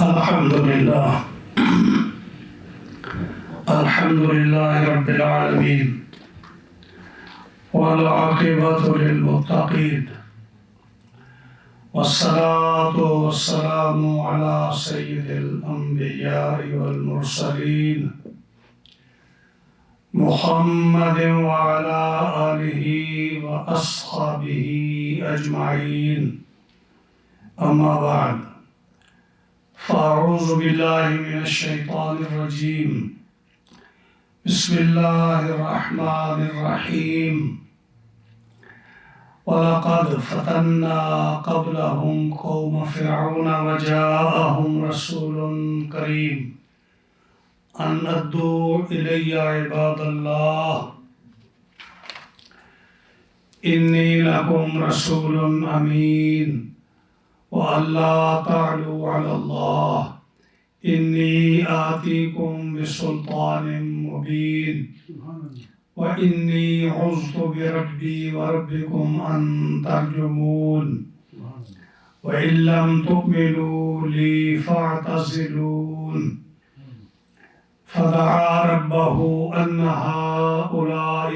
الحمد لله رب العالمين والعاقبة للمتقين والصلاة والسلام على سيد الأنبياء والمرسلين محمد وعلى آله وأصحابه أجمعين. أما بعد، فأعوذ بالله من الشيطان الرجيم. بسم الله الرحمن الرحيم. ولقد فتنا قبلهم قوم فرعون وجاءهم رسول كريم أن أدوا إلي عباد الله إني لكم رسول أمين وأن لا تعلوا على الله إني آتيكم بسلطان مبين وإني عذت بربي وربكم أن ترجمون وإن لم تؤمنوا لي فاعتزلون. فدعا ربه أن هؤلاء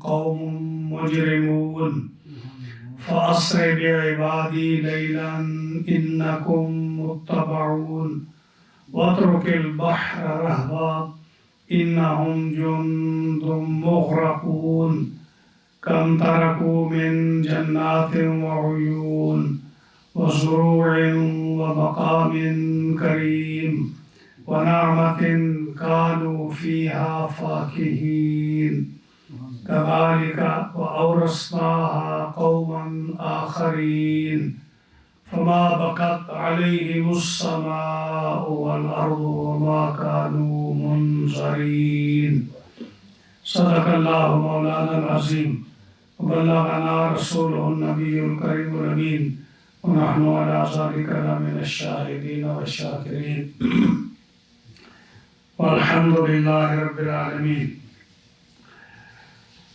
قوم مجرمون فأسر بعبادي ليلا إنكم متبعون واترك البحر رهوا إنهم جند مغرقون كم تركوا من جنات وعيون وزروع ومقام كريم ونعمة كانوا فيها فاكهين كذلك وأورثناها قوما آخرين فما بكت عليهم السماء والأرض وما كانوا منظرين. صدق الله مولانا العظيم وبلغنا رسوله النبي الكريم الأمين ونحن على ذلك من الشاهدين والشاكرين. والحمد لله رب العالمين.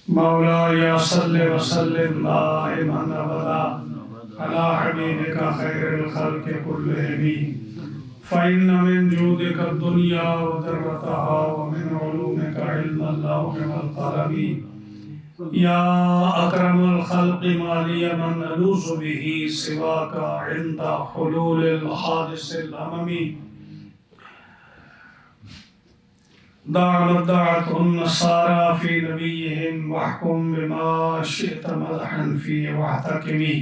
مولاي صل وسلم دائما أبدا على حبيبك خير الخلق كلهم فإن من جودك الدنيا وذرتها ومن علومك علم اللوح والقلم. يا أكرم الخلق ما لي من ألوذ به سواك عند حلول الحادث الأممي. دع ما ادعته النصارى في نبيهم واحكم بما شئت مدحا فيه واحتكمي.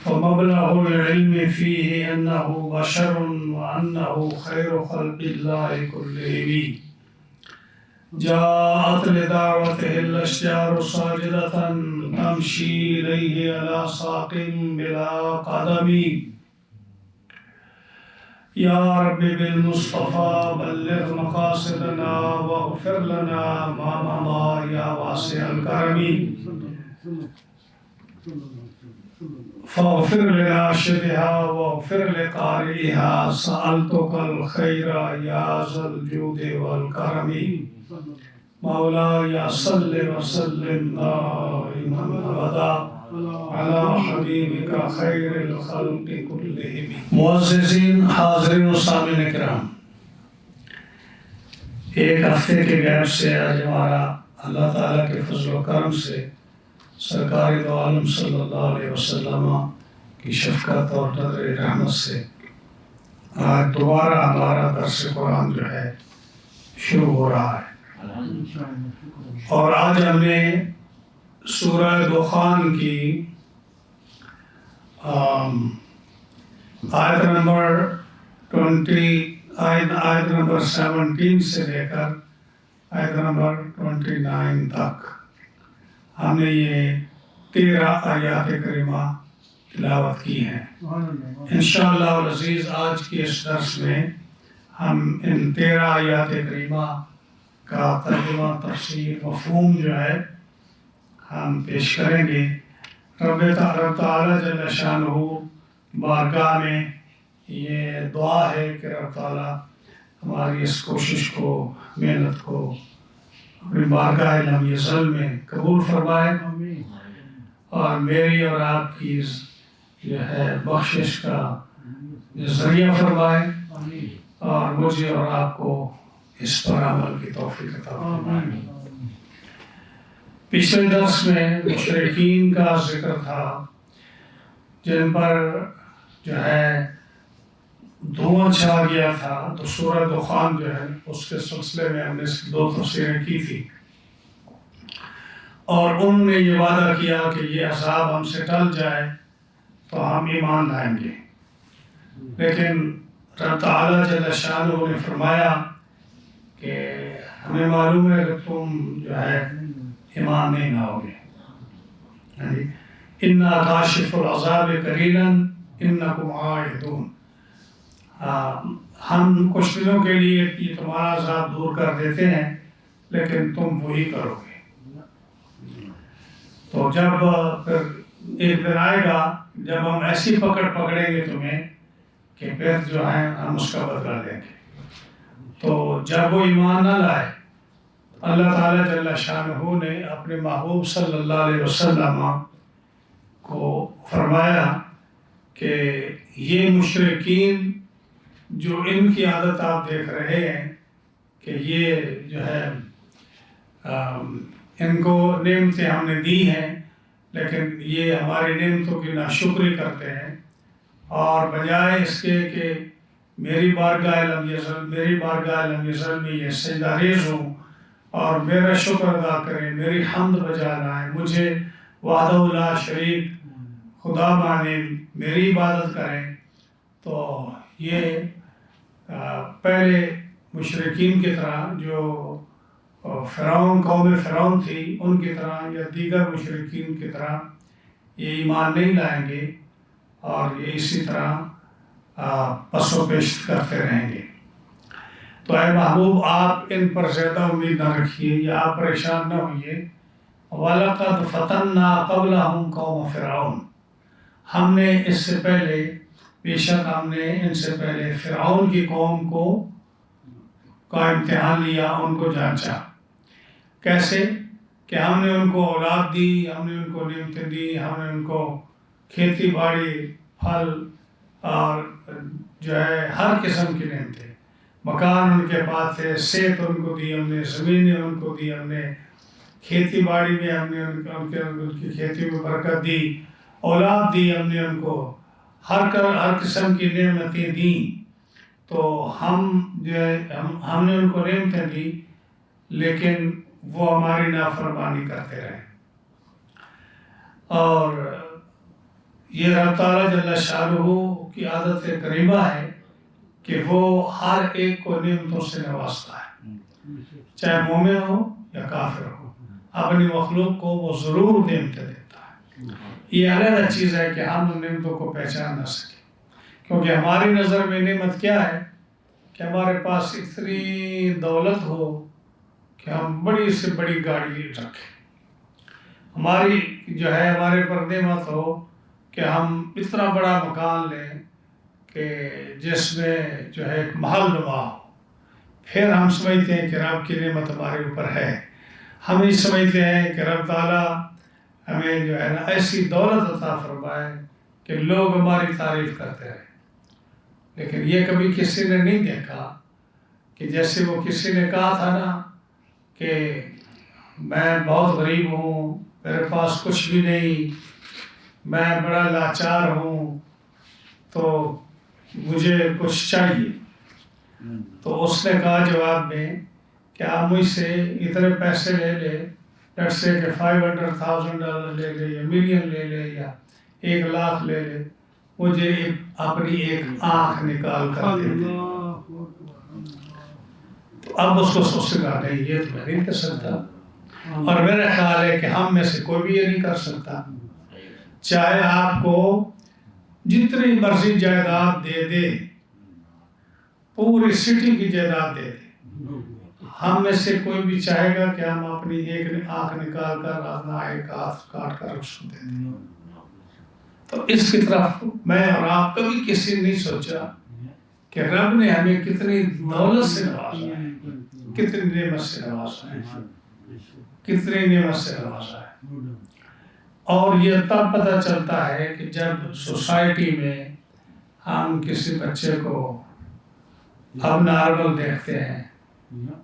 فمبلغ العلم فيه أنه بشر وأنه خير خلق الله كلهم. جاءت لدعوته الأشجار ساجدة تمشي إليه على ساق بلا قدم. يا رب بالمصطفى بلغ مقاصدنا واغفر لنا ما مضى يا واسع الكرم. فاغفر لناشدها واغفر لقارئها سألتك الخير يا ذا الجود والكرم. مولاي صل وسلم دائما أبدا على حبیبک خیر الخلق کلہم. معززین، حاضرین و سامعین کرام، ایک ہفتے کے گیپ سے آج ہمارا اللہ تعالیٰ کے فضل و کرم سے سرکار دو عالم صلی اللہ علیہ وسلم کی شفقت اور نظر رحمت سے آج دوبارہ ہمارا درس قرآن جو ہے شروع ہو رہا ہے. اور آج ہم نے سورہ دخان کی آیت نمبر 17 سے لے کر آیت نمبر 29 تک ہم نے یہ 13 آیات کریمہ تلاوت کی ہیں. انشاءاللہ العزیز آج کی اس درس میں ہم ان 13 آیات کریمہ کا ترجمہ، تفسیر، مفہوم جو ہے ہم پیش کریں گے. رب تعالیٰ جل شانہ بارگاہ میں یہ دعا ہے کہ رب تعالیٰ ہماری اس کوشش کو، محنت کو اپنی بارگاہ لم یزل میں قبول فرمائے اور میری اور آپ کی جو ہے بخشش کا ذریعہ فرمائے اور مجھے اور آپ کو اس پر عمل کی توفیق عطا فرمائے۔ پچھلے درس میں مشرکین کا ذکر تھا جن پر جو ہے دھواں چھا گیا تھا، تو سورہ دخان جو ہے اس کے سلسلے میں ہم نے اس کی 2 تفسیریں کی تھی، اور انہوں نے یہ وعدہ کیا کہ یہ عذاب ہم سے ٹل جائے تو ہم ایمان لائیں گے، لیکن رب تعالیٰ جل شانہ نے فرمایا کہ ہمیں معلوم ہے کہ تم جو ہے ایمان نہیں لاؤ گے۔ اِنَّا کَاشِفُ الْعَذَابِ قَلِيلًا إِنَّكُمْ عَائِدُونَ، ہم کچھ دنوں کے لیے یہ تمہارا عذاب دور کر دیتے ہیں لیکن تم وہی کرو گے۔ تو جب پھر ایک دن آئے گا جب ہم ایسی پکڑیں گے تمہیں کہ پھر جو ہے ہم اس کا بدلہ لیں گے۔ تو جب وہ ایمان نہ لائے، اللہ تعالیٰ جل شانہ نے اپنے محبوب صلی اللہ علیہ وسلم کو فرمایا کہ یہ مشرکین جو ان کی عادت آپ دیکھ رہے ہیں کہ یہ جو ہے ان کو نعمتیں ہم نے دی ہیں لیکن یہ ہماری نعمتوں کی ناشکری کرتے ہیں، اور بجائے اس کے کہ میری بارگاہ لم یزل میں یہ سجدہ ریز ہوں اور میرا شکر ادا کریں، میری حمد بجا لائیں، مجھے وحدہ لا شریک خدا مانیں، میری عبادت کریں، تو یہ پہلے مشرکین کی طرح جو قوم فرعون تھی ان کی طرح یا دیگر مشرکین کی طرح یہ ایمان نہیں لائیں گے اور یہ اسی طرح پس و پیش کرتے رہیں گے۔ تو اے محبوب آپ ان پر زیادہ امید نہ رکھیے یا آپ پریشان نہ ہوئیے۔ وَلَقَدْ فَتَنَّا قَبْلَهُمْ قَوْمَ فِرْعَوْنَ، ہم نے اس سے پہلے بے شک ہم نے ان سے پہلے فرعون کی قوم کا امتحان لیا، ان کو جانچا۔ کیسے کہ ہم نے ان کو اولاد دی، ہم نے ان کو نعمتیں دی، ہم نے ان کو کھیتی باڑی، پھل اور جو ہے ہر قسم کی نعمتیں، مکان ان کے پاس تھے، صحت ان کو دی ہم نے، زمینیں ان کو دی ہم نے، کھیتی باڑی میں ہم نے ان کی کھیتی میں برکت دی، اولاد دی ہم نے ان کو، ہر قسم کی نعمتیں دیں۔ تو ہم نے ان کو نعمتیں دی لیکن وہ ہماری نافرمانی کرتے رہے، اور یہ رب تعالیٰ جل شانہ کی عادت کریمہ ہے کہ وہ ہر ایک کو نعمتوں سے نوازتا ہے، چاہے مومن ہو یا کافر ہو، اپنی مخلوق کو وہ ضرور نعمتیں دیتا ہے۔ یہ علیحدہ چیز ہے کہ ہم ان نعمتوں کو پہچان نہ سکیں، کیونکہ ہماری نظر میں نعمت کیا ہے کہ ہمارے پاس اتنی دولت ہو کہ ہم بڑی سے بڑی گاڑی رکھیں، ہماری جو ہے ہمارے پر نعمت ہو کہ ہم اتنا بڑا مکان لیں کہ جس میں جو ہے ایک محل نما ہو، پھر ہم سمجھتے ہیں کہ رب کی نعمت ہمارے اوپر ہے۔ ہم یہ سمجھتے ہیں کہ رب تعالیٰ ہمیں جو ہے نا ایسی دولت عطا فرمائے کہ لوگ ہماری تعریف کرتے رہیں، لیکن یہ کبھی کسی نے نہیں دیکھا کہ جیسے وہ کسی نے کہا تھا نا کہ میں بہت غریب ہوں، میرے پاس کچھ بھی نہیں، میں بڑا لاچار ہوں، تو مجھے کچھ چاہیے۔ تو اس نے کہا جواب میں کہ آپ مجھ سے اتنے پیسے لے لے، لیٹس سے کہ $500,000 لے لے یا ملین لے لے یا 1 لاکھ لے لے، مجھے اپنی ایک آنکھ نکال کر دے دے۔ تو اب اس کو سوچ کہا نہیں، یہ تو میں نہیں کر سکتا، اور میرا خیال ہے کہ ہم میں سے کوئی بھی یہ نہیں کر سکتا، چاہے آپ کو جتنی مرضی جائیداد دے دے، پوری سٹی کی جائیداد دے دے، ہم میں سے کوئی بھی چاہے گا کہ ہم اپنی ایک آنکھ نکال کر اپنا ایک ہاتھ کاٹ کر اس کو دے دیں۔ تو اس کی طرف میں اور آپ کبھی کسی نے نہیں سوچا کہ رب نے ہمیں کتنی دولت سے نوازا ہے، کتنی نعمت سے نوازا ہے، کتنی نعمت سے نوازا ہے۔ اور یہ تب پتہ چلتا ہے کہ جب سوسائٹی میں ہم کسی بچے کو اب نارمل دیکھتے ہیں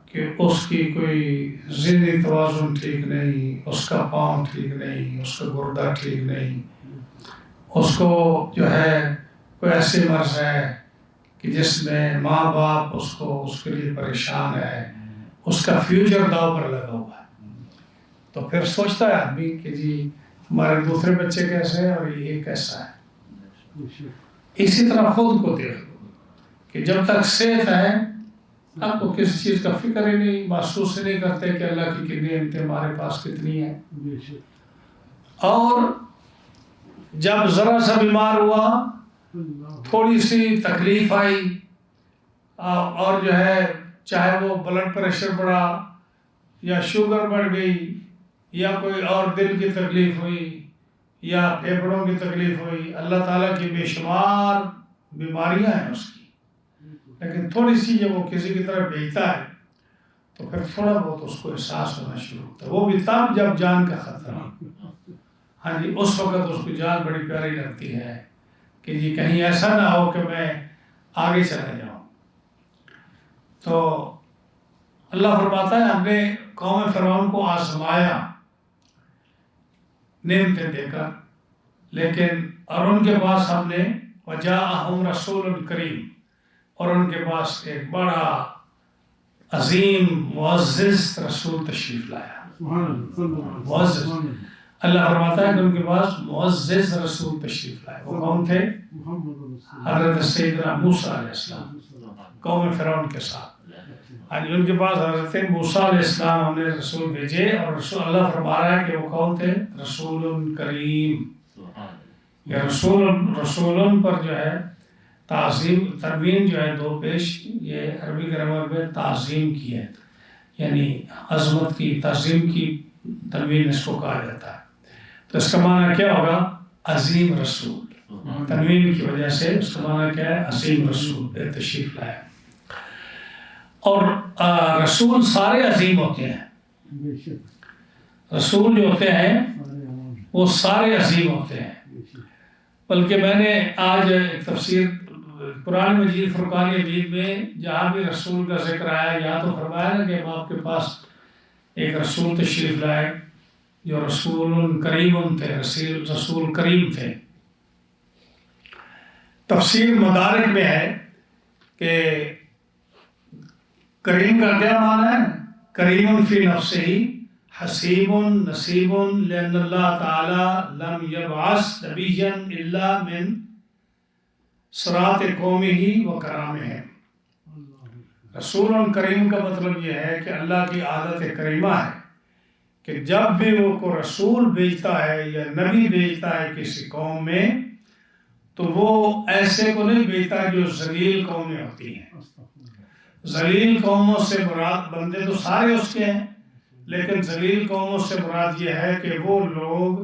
کہ اس کی کوئی ذہنی توازن ٹھیک نہیں، اس کا پاؤں ٹھیک نہیں، اس کا گردہ ٹھیک نہیں، اس کو جو ہے کوئی ایسی مرض ہے کہ جس میں ماں باپ اس کے لیے پریشان ہے، اس کا فیوچر داؤ پر لگا ہوا ہے، تو پھر سوچتا ہے آدمی کہ جی ہمارے دوسرے بچے کیسے ہیں اور یہ کیسا ہے۔ اسی طرح خود کو دیکھ لو کہ جب تک صحت ہے آپ کو کسی چیز کا فکر ہی نہیں، محسوس ہی نہیں کرتے کہ اللہ کی کتنی نعمتیں ہمارے پاس کتنی ہیں، اور جب ذرا سا بیمار ہوا، تھوڑی سی تکلیف آئی، اور جو ہے چاہے وہ بلڈ پریشر بڑھا یا شوگر بڑھ گئی یا کوئی اور دل کی تکلیف ہوئی یا پھیپھڑوں کی تکلیف ہوئی، اللہ تعالیٰ کی بے شمار بیماریاں ہیں اس کی، لیکن تھوڑی سی جب وہ کسی کی طرف بھیجتا ہے تو پھر تھوڑا بہت اس کو احساس ہونا شروع ہوتا ہے، وہ بھی تب جب جان کا خطرہ، ہاں جی، اس وقت اس کو جان بڑی پیاری لگتی ہے کہ جی کہیں ایسا نہ ہو کہ میں آگے چلا جاؤں۔ تو اللہ فرماتا ہے ہم نے قوم فرعون کو آزمایا نعمتیں دے کر، لیکن اور ان کے پاس ہم نے وجاءہم رسول کریم، اور ان کے پاس ایک بڑا عظیم معزز رسول تشریف لایا، معزز، اللہ فرماتا ہے کہ ان کے پاس معزز رسول تشریف لائے۔ وہ کون تھے؟ حضرت سیدنا موسیٰ علیہ السلام قوم فرعون کے ساتھ، ان کے پاس حضرت موسیٰ علیہ السلام ہم نے رسول بھیجے، اور رسول اللہ فرما رہا ہے کہ وہ کون تھے؟ رسول کریم۔ یہ رسول پر جو ہے تعظیم، تنوین جو ہے دو پیش، یہ عربی گرامر میں تعظیم کی ہے، یعنی عظمت کی، تعظیم کی تنوین اس کو کہا جاتا ہے، تو اس کا معنی کیا ہوگا؟ عظیم رسول، تنوین کی وجہ سے اس کا معنی کیا ہے؟ عظیم رسول تشریف لائے۔ اور رسول سارے عظیم ہوتے ہیں، رسول جو ہوتے ہیں وہ سارے عظیم ہوتے ہیں، بلکہ میں نے آج تفسیر قرآن مجید فرقان حمید میں جہاں بھی رسول کا ذکر آیا، یا تو فرمایا نا کہ آپ کے پاس ایک رسول تشریف لائے جو رسول کریم تھے، رسول کریم تھے۔ تفسیر مدارک میں ہے کہ کریم کا کیا معنی ہے؟ کریم فی نفسہ حسیب نصیب لأن اللہ تعالی لم یبعث نبیا الا من صراط قومہ و کرامہ۔ رسول کریم کا مطلب یہ ہے کہ اللہ کی عادت کریمہ ہے کہ جب بھی وہ کو رسول بھیجتا ہے یا نبی بھیجتا ہے کسی قوم میں، تو وہ ایسے کو نہیں بھیجتا جو ذلیل قومیں ہوتی ہیں۔ ذلیل قوموں سے مراد، بندے تو سارے اس کے ہیں، لیکن ذلیل قوموں سے مراد یہ ہے کہ وہ لوگ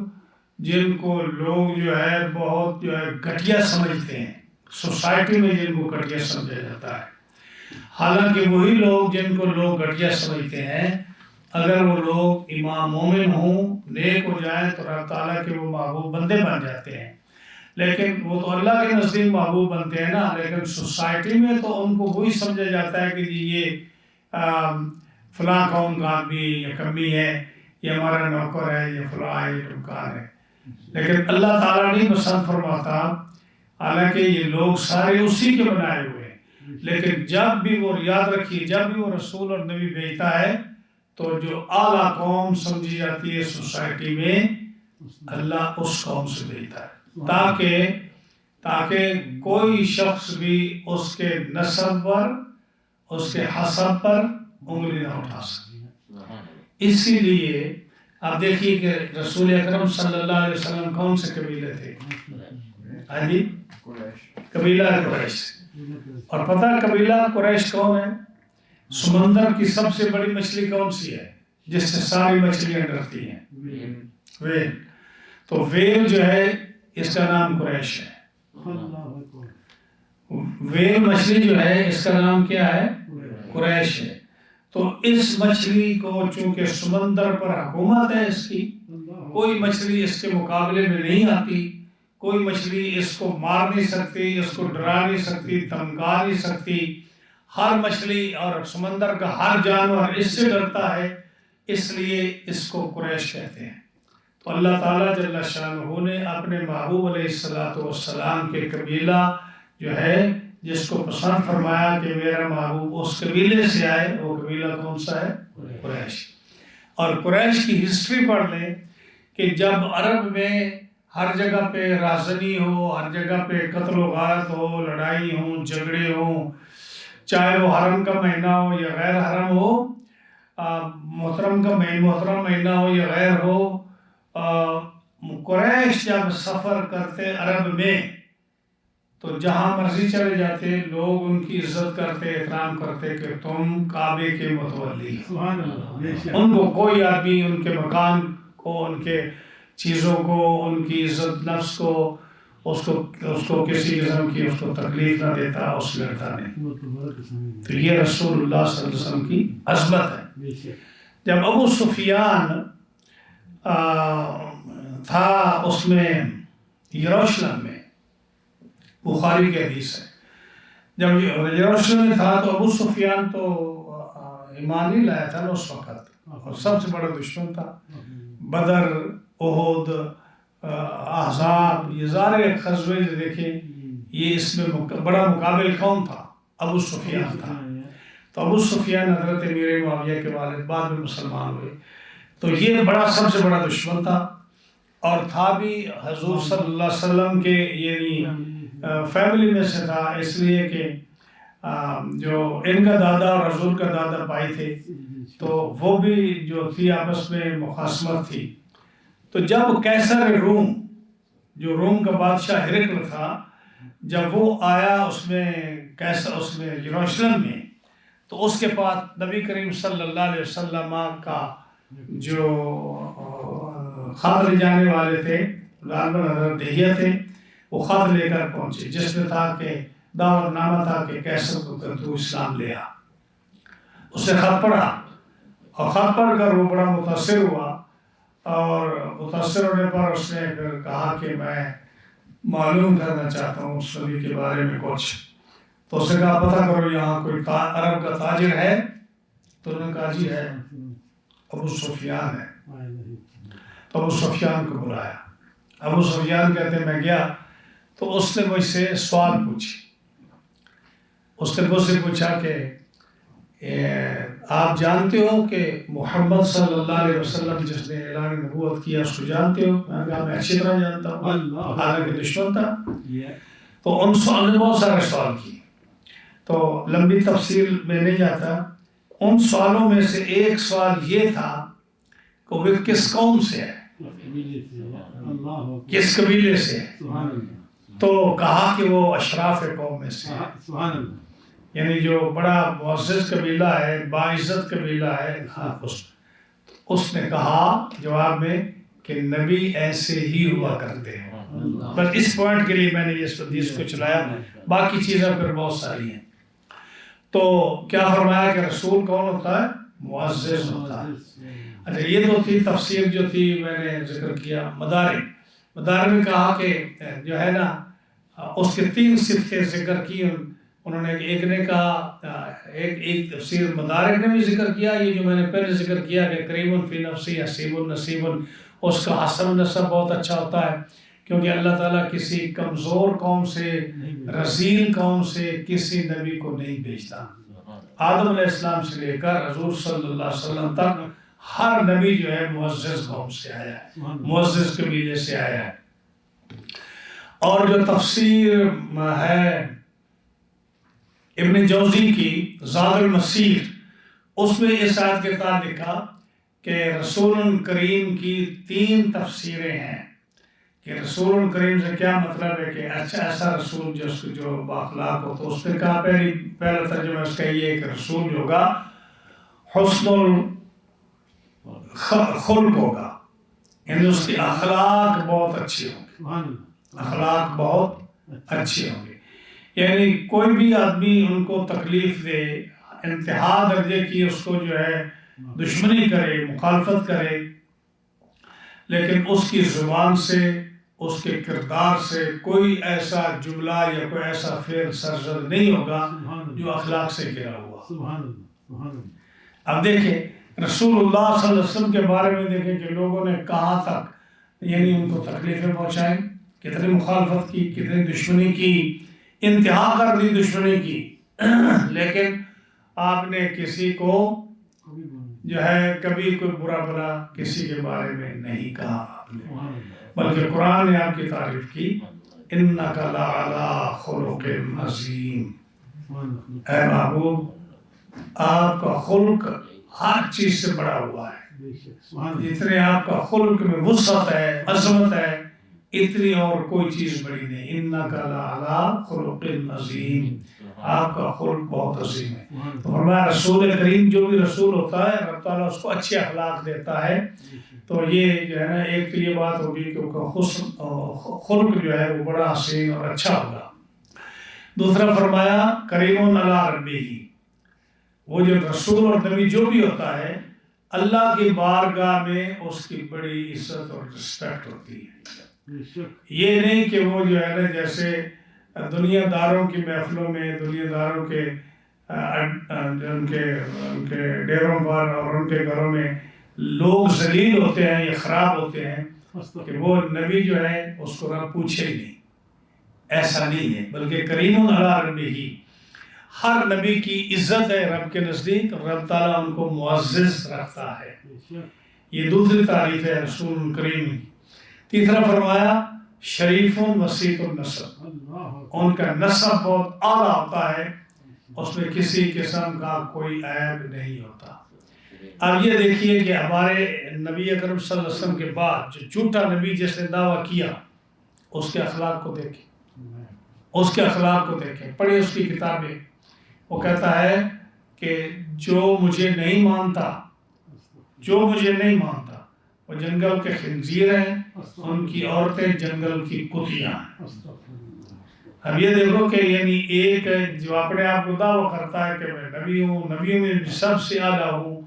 جن کو لوگ جو ہے بہت جو ہے گھٹیا سمجھتے ہیں، سوسائٹی میں جن کو گھٹیا سمجھا جاتا ہے، حالانکہ وہی لوگ جن کو لوگ گھٹیا سمجھتے ہیں، اگر وہ لوگ امام مومن ہوں، نیک ہو جائیں تو اللہ تعالیٰ کے وہ محبوب بندے بن جاتے ہیں، لیکن وہ تو اللہ کے نزدیک محبوب بنتے ہیں نا، لیکن سوسائٹی میں تو ان کو وہی سمجھا جاتا ہے کہ جی یہ فلاں قوم کا آدمی یا کمی ہے، یہ ہمارا نوکر ہے، یہ فلاں ہے، یہ ٹمکار ہے، لیکن اللہ تعالیٰ نہیں پسند فرماتا، حالانکہ یہ لوگ سارے اسی کے بنائے ہوئے ہیں، لیکن جب بھی وہ یاد رکھیے، جب بھی وہ رسول اور نبی بھیجتا ہے تو جو اعلیٰ قوم سمجھی جاتی ہے سوسائٹی میں، اللہ اس قوم سے بھیجتا ہے تاکہ کوئی شخص بھی اس کے نسب پر، اس کے حسب پر انگلی نہ اٹھا سکے۔ اسی لیے آپ دیکھیے کہ رسول اکرم صلی اللہ علیہ وسلم کون سے قبیلے تھے؟ ہاں جی، قبیلہ قریش۔ اور پتہ قبیلہ قریش کون ہے؟ سمندر کی سب سے بڑی مچھلی کون سی ہے جس سے ساری مچھلیاں ڈرتی ہیں؟ ویل۔ تو ویل جو ہے اس کا نام قریش ہے، ویل مچھلی جو ہے اس کا نام کیا ہے؟ قریش ہے۔ تو اس مچھلی کو چونکہ سمندر پر حکومت ہے اس کی، کوئی مچھلی اس کے مقابلے میں نہیں آتی، کوئی مچھلی اس کو مار نہیں سکتی، اس کو ڈرا نہیں سکتی، دھمکا نہیں سکتی. ہر مچھلی اور سمندر کا ہر جانور اس سے ڈرتا ہے، اس لیے اس کو قریش کہتے ہیں. تو اللہ تعالیٰ جل شانہ نے اپنے محبوب علیہ السلام کے قبیلہ جو ہے جس کو پسند فرمایا کہ میرا محبوب اس قبیلے سے آئے، وہ قبیلہ کون سا ہے؟ قریش. اور قریش کی ہسٹری پڑھ لیں کہ جب عرب میں ہر جگہ پہ رازنی ہو، ہر جگہ پہ قتل و غارت ہو، لڑائی ہوں، جھگڑے ہوں، چاہے وہ حرم کا مہینہ ہو یا غیر حرم ہو، محترم مہینہ ہو یا غیر ہو، قریش جب سفر کرتے عرب میں تو جہاں مرضی چلے جاتے، لوگ ان کی عزت کرتے، احترام کرتے کہ تم کعبے کے متولی. ان کو کوئی آدمی ان کے مکان کو، ان کے چیزوں کو، ان کی عزت نفس کو، اس کو کسی قسم کی اس کو تکلیف نہ دیتا، اس لڑتا نہیں. تو یہ رسول اللہ صلی اللہ علیہ وسلم کی عظمت ہے. جب ابو سفیان تھا اس میں یروشلم میں، بخاری کی حدیث ہے، جب یروشلم میں تھا تو ابو سفیان تو ایمان نہیں لایا تھا نا اس وقت، اور سب سے بڑا دشمن تھا. بدر، احد، احزاب، یہ سارے غزوے جو دیکھیں، یہ اس میں بڑا مقابل کون تھا؟ ابو سفیان تھا. تو ابو سفیان حضرت امیر معاویہ کے والد، بعد میں مسلمان ہوئے. تو یہ سب سے بڑا دشمن تھا، اور تھا بھی حضور صلی اللہ علیہ وسلم کے یعنی فیملی میں سے تھا، اس لیے کہ جو ان کا دادا اور حضور کا دادا بھائی تھے، تو وہ بھی جو تھی آپس میں مخاصمت تھی. تو جب قیصر روم، جو روم کا بادشاہ ہرقل تھا، جب وہ آیا اس میں یروشلم میں، تو اس کے بعد نبی کریم صلی اللہ علیہ وسلم کا جو خط لے جانے والے تھے، غالباً حضرت دہیہ تھے، وہ خط لے کر پہنچے جس میں تھا کہ دعوت نامہ تھا کہ قیصر کو کہ تو اسلام لے آ. اس نے خط پڑھا، اور خط پڑھ کر وہ بڑا متاثر ہوا، اور متاثر ہونے پر اس نے پھر کہا کہ میں معلوم کرنا چاہتا ہوں اس نبی کے بارے میں کچھ. تو اس نے کہا پتہ کرو یہاں کوئی عرب کا تاجر ہے؟ تو انہوں نے کہا جی ہے، ابو سفیان ہے. تو ابو سفیان کو بلایا. ابو سفیان کہتے ہیں میں گیا تو اس نے مجھ سے سوال پوچھے. اس نے مجھ سے پوچھا کہ آپ جانتے ہو کہ محمد صلی اللہ علیہ وسلم جس نے اعلان نبوت کیا اس کو جانتے ہو؟ میں نے کہا میں اچھی طرح جانتا ہوں، حالانکہ دشمن تھا. تو ان سوال نے بہت سارے سوال کیے، تو لمبی تفصیل میں نہیں جاتا. ان سوالوں میں سے ایک سوال یہ تھا کہ وہ کس قوم سے ہے، کس قبیلے سے ہے. تو کہا کہ وہ اشراف قوم میں سے ہے، یعنی جو بڑا معزز قبیلہ ہے، باعزت قبیلہ ہے. اس نے کہا جواب میں کہ نبی ایسے ہی ہوا کرتے ہیں. بس اس پوائنٹ کے لیے میں نے اس حدیث کو چلایا، باقی چیزیں پھر بہت ساری ہیں. تو کیا فرمایا کہ رسول کون ہوتا ہے؟ معزز ہوتا ہے. اچھا یہ تو تھی تفسیر جو تھی میں نے ذکر کیا. مدارک میں کہا کہ جو ہے نا اس کے 3 صفتیں ذکر کی انہوں نے. ایک نے کہا، ایک تفسیر مدارک نے بھی ذکر کیا، یہ جو میں نے پہلے ذکر کیا کہ کریم فی نفسی حسیب النصیب، اس کا حسن نسب بہت اچھا ہوتا ہے، کیونکہ اللہ تعالیٰ کسی کمزور قوم سے، رذیل قوم سے کسی نبی کو نہیں بھیجتا. آدم علیہ السلام سے لے کر حضور صلی اللہ علیہ وسلم تک ہر نبی جو ہے معزز قوم سے آیا ہے، معزز قبیلے سے آیا ہے. اور جو تفسیر ہے ابن جوزی کی زاد المسیر، اس میں اس آیت کے تحت لکھا کہ رسول کریم کی 3 تفسیریں ہیں. کہ رسول کریم سے کیا مطلب ہے کہ اچھا ایسا رسول جو باخلاق ہو. تو اس نے کہا پہلا ترجمہ اس کا یہ ہے کہ رسول جو ہوگا حسن الخلق ہوگا، یعنی اس کی اخلاق بہت اچھی ہوں گی، اخلاق بہت اچھی ہوں گی. یعنی کوئی بھی آدمی ان کو تکلیف دے، انتہا درجے کی اس کو جو ہے دشمنی کرے، مخالفت کرے، لیکن اس کی زبان سے اس کے کردار سے کوئی ایسا جملہ یا کوئی ایسا فعل سرزد نہیں ہوگا جو اخلاق سے گھرا ہوا۔ اب دیکھیں رسول اللہ صلی اللہ علیہ وسلم کے بارے میں دیکھیں کہ لوگوں نے کہاں تک یعنی ان کو تکلیفیں پہنچائیں، کتنی مخالفت کی، کتنی دشمنی کی، انتہا کر دی دشمنی کی، لیکن آپ نے کسی کو جو ہے کبھی کوئی برا بھلا کسی کے بارے میں نہیں کہا آپ نے، بلکہ قرآن نے آپ کی تعریف کی، اِنَّكَ لَعَلَىٰ خُلُقٍ عَظِيمٍ، اے محبوب آپ کا خلق ہر چیز سے بڑا ہوا ہے، جتنے آپ کا خلق میں وسعت ہے، عظمت ہے، اتنی اور کوئی چیز بڑی نہیں۔ اِنَّكَ لَعَلَىٰ خُلُقٍ عَظِيمٍ، آپ کا خلق بہت عظیم ہے۔ تو فرمایا رسول کریم جو بھی رسول ہوتا ہے اللہ تعالیٰ اس کو اچھے اخلاق دیتا ہے، تو یہ جو ہے نا ایک تو یہ بات ہوگی کہ اس کا خلق جو ہے وہ بڑا حسین اور اچھا ہوگا۔ دوسرا فرمایا کریم علی ربہ، وہ جو رسول اور نبی جو بھی ہوتا ہے اللہ کی بارگاہ میں اس کی بڑی عزت اور رسپیکٹ ہوتی ہے۔ یہ نہیں کہ وہ جو ہے نا جیسے دنیا داروں کی محفلوں میں، دنیا داروں کے ان کے ڈیروں پر اور ان کے گھروں میں لوگ ذلیل ہوتے ہیں یا خراب ہوتے ہیں کہ وہ نبی جو ہے اس کو رب پوچھے ہی نہیں، ایسا نہیں ہے، بلکہ کریم علی ربہ، ہر نبی کی عزت ہے رب کے نزدیک، رب تعالیٰ ان کو معزز رکھتا ہے۔ یہ دوسری تعریف ہے رسول کریم کی۔ تیسرا فرمایا شریف وسیع النسب، ان کا نسب بہت اعلیٰ ہوتا ہے، اس میں کسی قسم کا کوئی عیب نہیں ہوتا۔ اب یہ دیکھیے کہ ہمارے نبی اکرم صلی اللہ علیہ وسلم کے بعد جو جھوٹا نبی جس نے دعویٰ کیا اس کے اخلاق کو دیکھیں، اس کے اخلاق کو دیکھیں، پڑھیں اس کی کتابیں۔ وہ کہتا ہے کہ جو مجھے نہیں مانتا، جو مجھے نہیں مانتا وہ جنگل کے خنزیر ہیں، ان کی عورتیں جنگل کی کتیاں ہیں۔ اب یہ دیکھو کہ یعنی ایک جو اپنے آپ کو دعویٰ کرتا ہے کہ میں نبی ہوں، نبیوں میں سب سے اعلیٰ ہوں،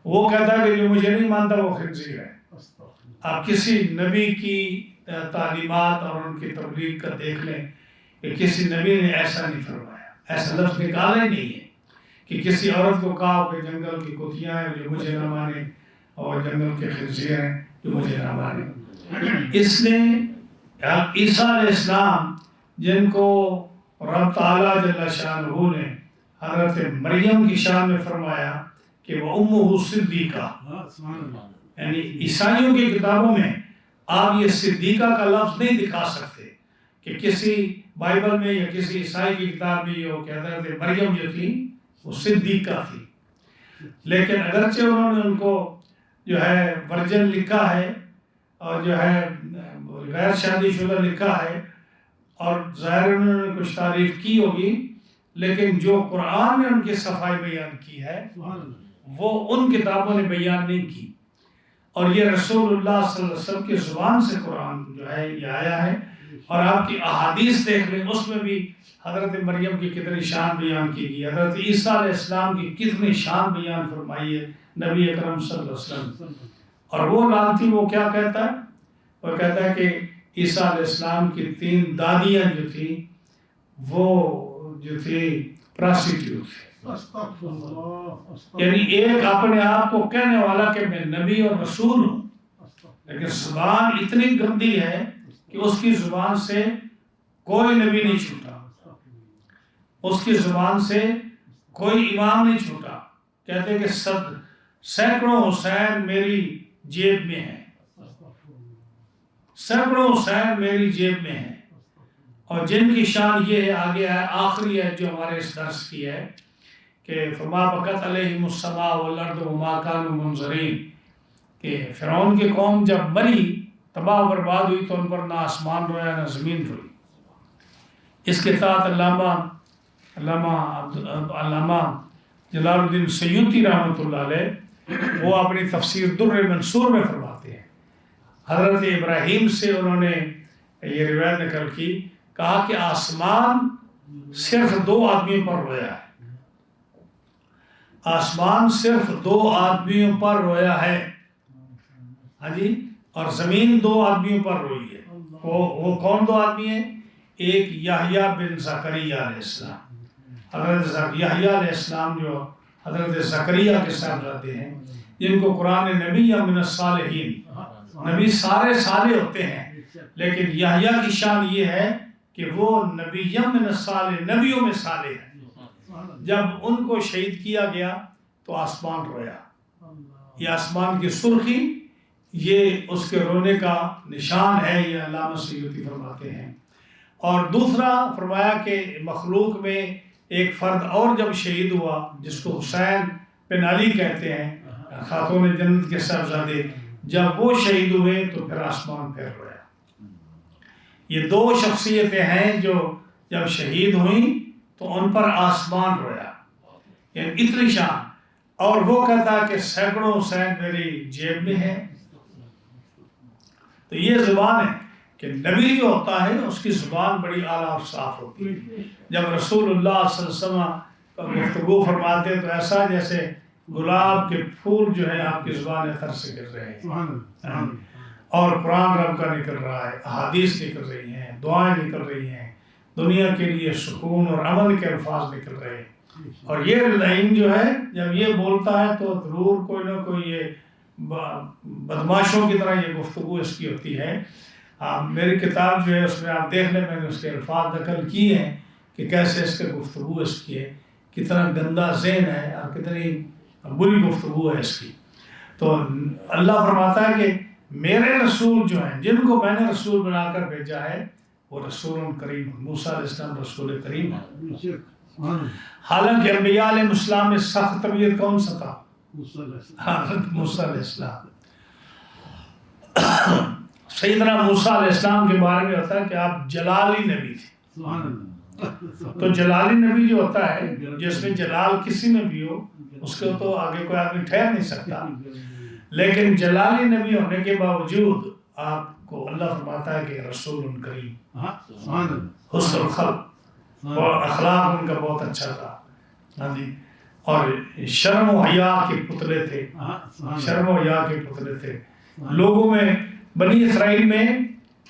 وہ کہتا ہے کہ جو مجھے نہیں مانتا وہ خنزیر ہے۔ آپ کسی نبی کی تعلیمات اور ان کی تبلیغ کا دیکھ لیں کہ کسی نبی نے ایسا نہیں فرمایا، ایسا لفظ نکالا ہی نہیں ہے کہ کسی عورت کو کہا کہ جنگل کی کتیاں ہیں جو مجھے نہ مانے، اور جنگل کے خنزیر ہیں جو مجھے نہ مانے۔ اس نے عیسیٰ علیہ السلام جن کو رب تعالیٰ جل شانہ نے حضرت مریم کی شان میں فرمایا کہ وہ امہ صدیقہ، یعنی عیسائیوں کی کتابوں میں آپ یہ صدیقہ کا لفظ نہیں دکھا سکتے کہ کسی بائبل میں یا کسی عیسائی کی کتاب میں یہ ہو کہ حضرت مریم جو تھی وہ صدیقہ تھی، لیکن اگرچہ انہوں نے ان کو جو ہے ورجن لکھا ہے اور جو ہے غیر شادی شدہ لکھا ہے، اور ظاہر انہوں نے کچھ تعریف کی ہوگی، لیکن جو قرآن نے ان کی صفائی بیان کی ہے وہ ان کتابوں نے بیان نہیں کی، اور یہ رسول اللہ صلی اللہ علیہ وسلم کی زبان سے قرآن جو ہے یہ آیا ہے۔ اور آپ کی احادیث دیکھ لیں، اس میں بھی حضرت مریم کی کتنی شان بیان کی گئی، حضرت عیسیٰ علیہ السلام کی کتنی شان بیان فرمائی ہے نبی اکرم صلی اللہ علیہ وسلم۔ اور وہ لعنتی وہ کیا کہتا ہے؟ وہ کہتا ہے کہ عیسیٰ علیہ السلام کی 3 دادیاں جو تھیں وہ جو تھی پراسٹیٹیوٹ تھی، یعنی ایک اپنے آپ کو کہنے والا کہ میں نبی اور رسول ہوں، لیکن زبان اتنی گندی ہے کہ اس کی زبان سے کوئی نبی نہیں چھوٹا، اس کی زبان سے کوئی امام نہیں چھوٹا۔ کہتے ہیں کہ سینکڑوں حسین میری جیب میں ہیں، سینکڑوں حسین میری جیب میں ہیں، اور جن کی شان یہ ہے، آگے ہے آخری ہے جو ہمارے اس درس کی ہے کہ فما بکت علیہم السماء والارض وما كانوا منظرین، کہ فرعون کی قوم جب مری، تباہ و برباد ہوئی، تو ان پر نہ آسمان رویا نہ زمین روئی۔ اس کے تحت علامہ جلال الدین سیوطی رحمۃ اللہ علیہ وہ اپنی تفسیر در منصور میں فرماتے ہیں، حضرت ابراہیم سے انہوں نے یہ روایت نقل کی، کہا کہ آسمان صرف 2 آدمیوں پر رویا ہے، آسمان صرف 2 آدمیوں پر رویا ہے، ہاں جی، اور زمین 2 آدمیوں پر روئی ہے۔ وہ کون دو آدمی ہیں؟ ایک یحییٰ بن زکریا علیہ السلام، حضرت یحییٰ علیہ السلام جو حضرت زکریا کے صاحبزادے ہیں، جن کو قرآن نبی من الصالحین، نبی سارے صالح ہوتے ہیں، لیکن یحییٰ کی شان یہ ہے کہ وہ نبی من الصالح، نبیوں میں صالح ہیں۔ جب ان کو شہید کیا گیا تو آسمان رویا، یہ آسمان کی سرخی یہ اس کے رونے کا نشان ہے، یہ علامہ سیوطی فرماتے ہیں۔ اور دوسرا فرمایا کہ مخلوق میں ایک فرد اور جب شہید ہوا جس کو حسین بن علی کہتے ہیں، خاتون جنت کے صاحبزادے، جب وہ شہید ہوئے تو پھر آسمان پھر رویا۔ یہ دو شخصیتیں ہیں جو جب شہید ہوئیں تو ان پر آسمان رویا، یعنی اتنی شان۔ اور وہ کہتا کہ سینکڑوں حسین میری جیب میں ہے۔ تو یہ زبان ہے کہ نبی جو ہوتا ہے اس کی زبان بڑی اعلیٰ اور صاف ہوتی ہے۔ جب رسول اللہ صلی اللہ علیہ وسلم گفتگو فرماتے ہیں تو ایسا جیسے گلاب کے پھول جو ہے آپ کی زبان اثر سے گر رہے ہیں، اور قرآن رب کا نکل رہا ہے، احادیث نکل رہی ہیں، دعائیں نکل رہی ہیں، دنیا کے لیے سکون اور امن کے الفاظ نکل رہے ہیں۔ اور یہ لائن جو ہے جب یہ بولتا ہے تو ضرور کوئی نہ کوئی یہ بدماشوں کی طرح یہ گفتگو اس کی ہوتی ہے۔ میری کتاب جو ہے اس میں آپ دیکھ لیں، میں نے اس کے الفاظ نقل کیے ہیں کہ کیسے اس کے گفتگو اس کی ہے، کتنا گندا ذہن ہے اور کتنی بری گفتگو ہے اس کی۔ تو اللہ فرماتا ہے کہ میرے رسول جو ہیں، جن کو میں نے رسول بنا کر بھیجا ہے، وہ رسول کریم، موسیٰ علیہ السلام رسول کریم ہے۔ حالانکہ انبیاء علیہ السلام میں سخت طبیعت کون سا تھا؟ حضرت موسیٰ علیہ السلام۔ سیدنا موسیٰ علیہ السلام کے بارے میں ہوتا ہے کہ آپ جلالی نبی تھے۔ تو جلالی نبی جو ہوتا ہے جس میں جلال کسی میں بھی ہو، اس کو تو آگے کوئی آدمی ٹھہر نہیں سکتا، لیکن جلالی نبی ہونے کے باوجود آپ کو اللہ فرماتا ہے کہ رسول کریم، حسن الخلق اور اخلاق ان کا بہت اچھا تھا، اور شرم و حیا کے پتلے تھے، شرم و حیا کے پتلے تھے۔ لوگوں میں بنی اسرائیل میں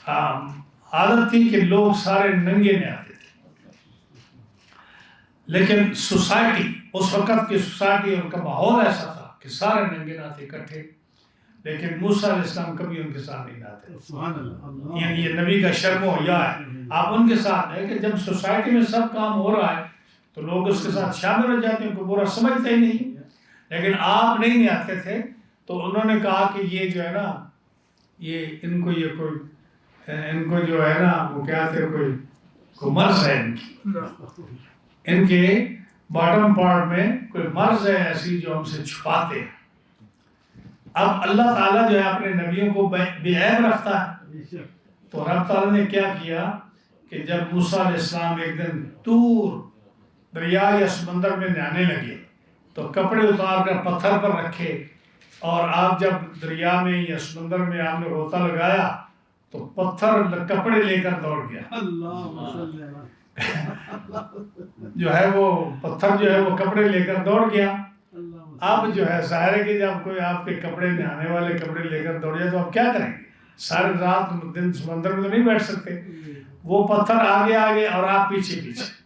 عادت تھی کہ لوگ سارے ننگے میں آتے تھے، لیکن سوسائٹی، اس وقت کی سوسائٹی، ان کا ماحول ایسا تھا کہ سارے ننگے نہ تھے اکٹھے، لیکن موسیٰ علیہ السلام کبھی ان کے ساتھ نہیں آتے۔ یعنی یہ نبی کا شرم و حیا ہے، آپ ان کے ساتھ ہیں کہ جب سوسائٹی میں سب کام ہو رہا ہے تو لوگ اس کے ساتھ شامل ہو جاتے ہیں، ان کو برا سمجھتے ہی نہیں، لیکن آپ نہیں آتے تھے۔ تو انہوں نے کہا کہ یہ جو ہے نا، یہ ان کو جو ہے نا وہ کیا تھے، کوئی مرض ہے ان کے باٹم پارٹ میں کوئی مرض ہے ایسی جو ہم سے چھپاتے ہیں۔ اب اللہ تعالیٰ جو ہے اپنے نبیوں کو بے عیب رکھتا ہے، تو رب تعالیٰ نے کیا کیا کہ جب موسیٰ علیہ السلام ایک دن طور دریا یا سمندر میں نہانے لگے تو کپڑے اتار کر پتھر پر رکھے، اور آپ جب دریا میں یا سمندر میں آپ نے غوطہ لگایا تو پتھر کپڑے لے کر دوڑ گیا، جو ہے وہ پتھر جو ہے وہ کپڑے لے کر دوڑ گیا۔ اب جو ہے ظاہر ہے کہ جب کوئی آپ کے کپڑے نہانے والے کپڑے لے کر دوڑ جائے تو آپ کیا کریں گے؟ ساری رات دن سمندر میں تو نہیں بیٹھ سکتے۔ وہ پتھر آگے آگے اور آپ پیچھے پیچھے،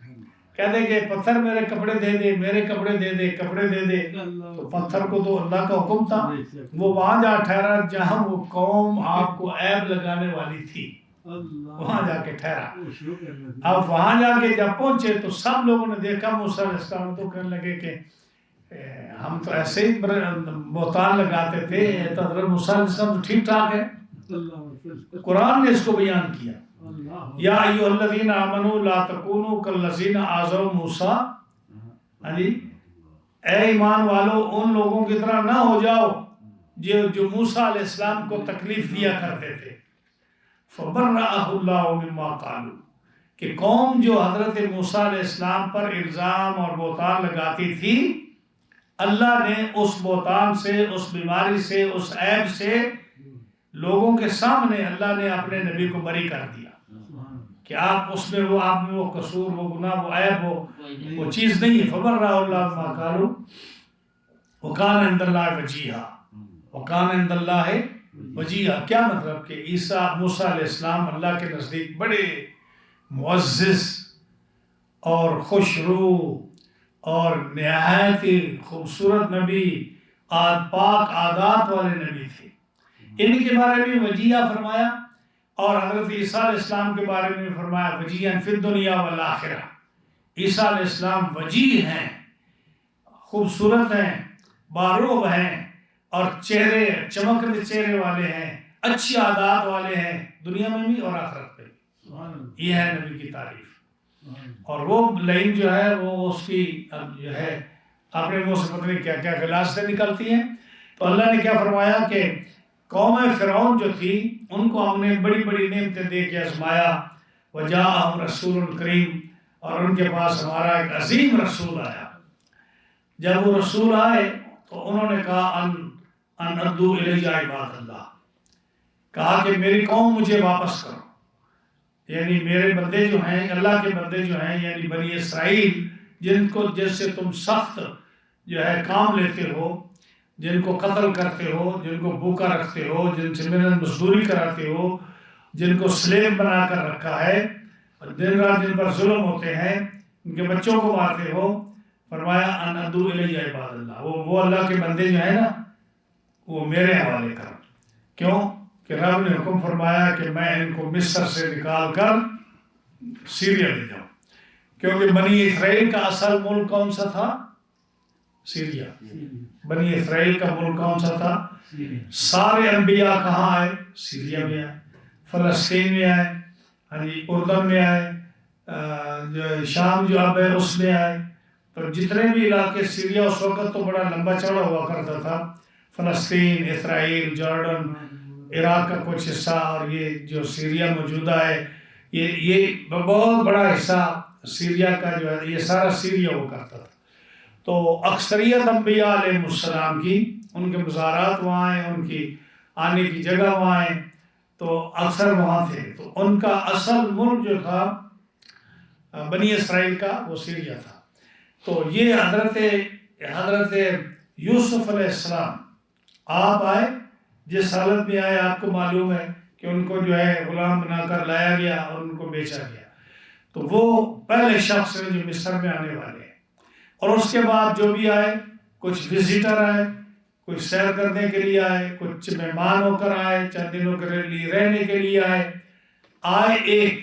کہتے ہیں کہ پتھر میرے کپڑے دے دے، میرے کپڑے دے دے، کپڑے دے دے۔ تو پتھر کو تو اللہ کا حکم تھا، وہ وہاں جا ٹھہرا جہاں وہ قوم آپ کو عیب لگانے والی تھی، وہاں جا کے ٹھہرا۔ اب وہاں جا کے جب پہنچے تو سب لوگوں نے دیکھا موسیٰ علیہ السلام، تو کہنے لگے کہ ہم تو ایسے ہی بہتان لگاتے تھے، حضرت موسیٰ علیہ السلام تو ٹھیک ٹھاک ہے۔ قرآن نے اس کو بیان کیا، یا ایھا الذین آمنوا لا تکونوا کالذین آذوا موسیٰ، اے ایمان والو ان لوگوں کی طرح نہ ہو جاؤ جو موسیٰ علیہ السلام کو تکلیف دیا کرتے تھے۔ فبرأہ اللہ مما قالوا، کہ قوم جو حضرت موسیٰ علیہ السلام پر الزام اور بہتان لگاتی تھی، اللہ نے اس بہتان سے، اس بیماری سے، اس عیب سے لوگوں کے سامنے اللہ نے اپنے نبی کو بری کر دیا کہ آپ میں وہ قصور، وہ گناہ، وہ عیب، وہ چیز نہیں ہے۔ فبرأہ اللہ مما قالوا وکان عند اللہ وجیہا، وکان عند اللہ وجیہ کیا مطلب کہ عیسیٰ موسیٰ علیہ السلام اللہ کے نزدیک بڑے معزز اور خوش روح اور نہایت خوبصورت نبی، پاک عادات والے نبی تھے. ان کے بارے میں وجیہ فرمایا، اور حضرت عیسیٰ علیہ السلام کے بارے میں فرمایا وجیہاً فی الدنیا والآخرہ. عیسیٰ علیہ السلام وجیہ ہیں، خوبصورت ہیں، باروب ہیں، اور چہرے چمکتے چہرے والے ہیں، اچھی عادات والے ہیں، دنیا میں بھی اور آخرت پہ بھی. یہ ہے نبی کی تعریف. اور وہ لائن جو ہے وہ اس کی جو ہے اپنے منہ سے پتہ نہیں کیا کیا غلاظتیں نکلتی ہیں. تو اللہ نے کیا فرمایا کہ قوم فرعون جو تھی ان کو ہم نے بڑی بڑی نعمتیں دے کے آزمایا. وجاءہم رسول کریم، اور ان کے پاس ہمارا ایک عظیم رسول آیا. جب وہ رسول آئے تو انہوں نے کہا ان ادو الیہ عباد اللہ، کہا کہ میری قوم مجھے واپس کرو. یعنی میرے بندے جو ہیں، اللہ کے بندے جو ہیں، یعنی بنی اسرائیل، جن کو جیسے تم سخت جو ہے کام لیتے ہو، جن کو قتل کرتے ہو، جن کو بھوکا رکھتے ہو، جن سے محنت مزدوری کراتے ہو، جن کو سلیو بنا کر رکھا ہے، دن رات جن پر ظلم ہوتے ہیں، ان کے بچوں کو مارتے ہو. فرمایا ان ادو الیہ عباد اللہ، وہ اللہ کے بندے جو ہیں نا وہ میرے حوالے کر. کیوں کہ رب نے حکم فرمایا کہ میں ان کو مصر سے نکال کر سیریا لے جاؤں. کیونکہ بنی اسرائیل کا اصل ملک کون سا تھا؟ سیریا. بنی اسرائیل کا ملک کون سا تھا؟ سارے انبیاء کہاں آئے؟ سیریا میں آئے، فلسطین میں آئے، اردن میں آئے، شام جو اب ہے اس میں آئے. تو جتنے بھی علاقے سیریا اس وقت تو بڑا لمبا چوڑا ہوا کرتا تھا، فلسطین، اسرائیل، جارڈن، عراق کا کچھ حصہ، اور یہ جو سیریا موجودہ ہے یہ بہت بڑا حصہ سیریا کا جو ہے یہ سارا سیریا ہوا کرتا تھا. تو اکثریت انبیاء علیہ السلام کی ان کے مزارات وہاں ہیں، ان کی آنے کی جگہ وہاں ہیں، تو اکثر وہاں تھے. تو ان کا اصل ملک جو تھا بنی اسرائیل کا وہ سیریا تھا. تو یہ حضرت یوسف علیہ السلام آپ آئے، جس حالت میں آئے آپ کو معلوم ہے کہ ان کو جو ہے غلام بنا کر لایا گیا اور ان کو بیچا گیا. تو وہ پہلے شخص ہیں جو مصر میں آنے والے ہیں. اور اس کے بعد جو بھی آئے، کچھ وزیٹر آئے، کچھ سیر کرنے کے لیے آئے، کچھ مہمان ہو کر آئے، چند دنوں کے لیے رہنے کے لیے آئے ایک.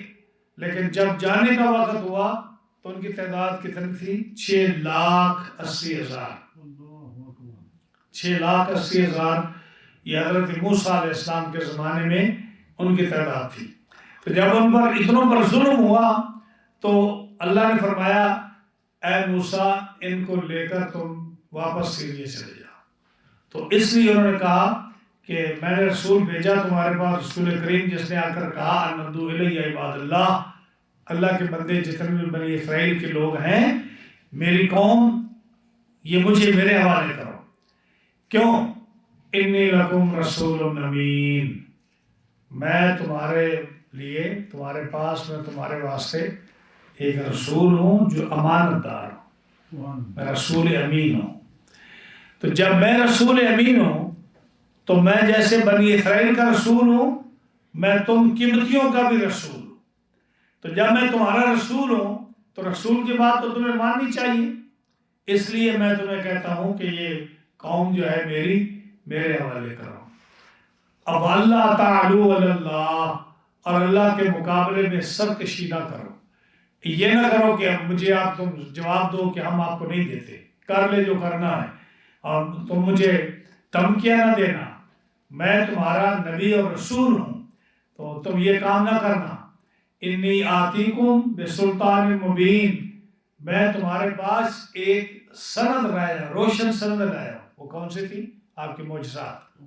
لیکن جب جانے کا وقت ہوا تو ان کی تعداد کتنی تھی؟ 6,80,000. 6,80,000 یہ حضرت موسیٰ علیہ السلام کے زمانے میں ان کی تعداد تھی. تو جب ان پر اتنوں پر ظلم ہوا تو اللہ نے فرمایا اے موسیٰ ان کو لے کر تم واپس سیریا چلے جاؤ. تو اس لیے انہوں نے کہا کہ میں نے رسول بھیجا تمہارے پاس، رسول کریم، جس نے آ کر کہا ان ادعو الیہ عباد اللہ، اللہ کے بندے جتنے بھی بنی اسرائیل کے لوگ ہیں، میری قوم، یہ مجھے میرے حوالے کرو. کیوں؟ انی لکم رسول امین، میں تمہارے لیے، تمہارے پاس، میں تمہارے واسطے ایک رسول ہوں جو امانت دار ہوں، میں رسول امین ہوں. تو جب میں رسول امین ہوں تو میں جیسے بنی اسرائیل کا رسول ہوں، میں تم قبطیوں کا بھی رسول ہوں. تو جب میں تمہارا رسول ہوں تو رسول کی بات تو تمہیں ماننی چاہیے. اس لیے میں تمہیں کہتا ہوں کہ یہ قوم جو ہے میرے حوالے کرو. اب اللہ تعالی علی اللہ، اور اللہ کے مقابلے میں سرکشی نہ کرو. یہ نہ کرو کہ مجھے تم جواب دو کہ ہم آپ کو نہیں دیتے، کر لے جو کرنا ہے، اور تم مجھے دھمکیاں نہ دینا. میں تمہارا نبی اور رسول ہوں، تو تم یہ کام نہ کرنا. انی آتیکم بسلطان مبین، میں تمہارے پاس ایک سند لایا، روشن سند لایا. وہ کون سی تھی؟ آپ کے معجزات.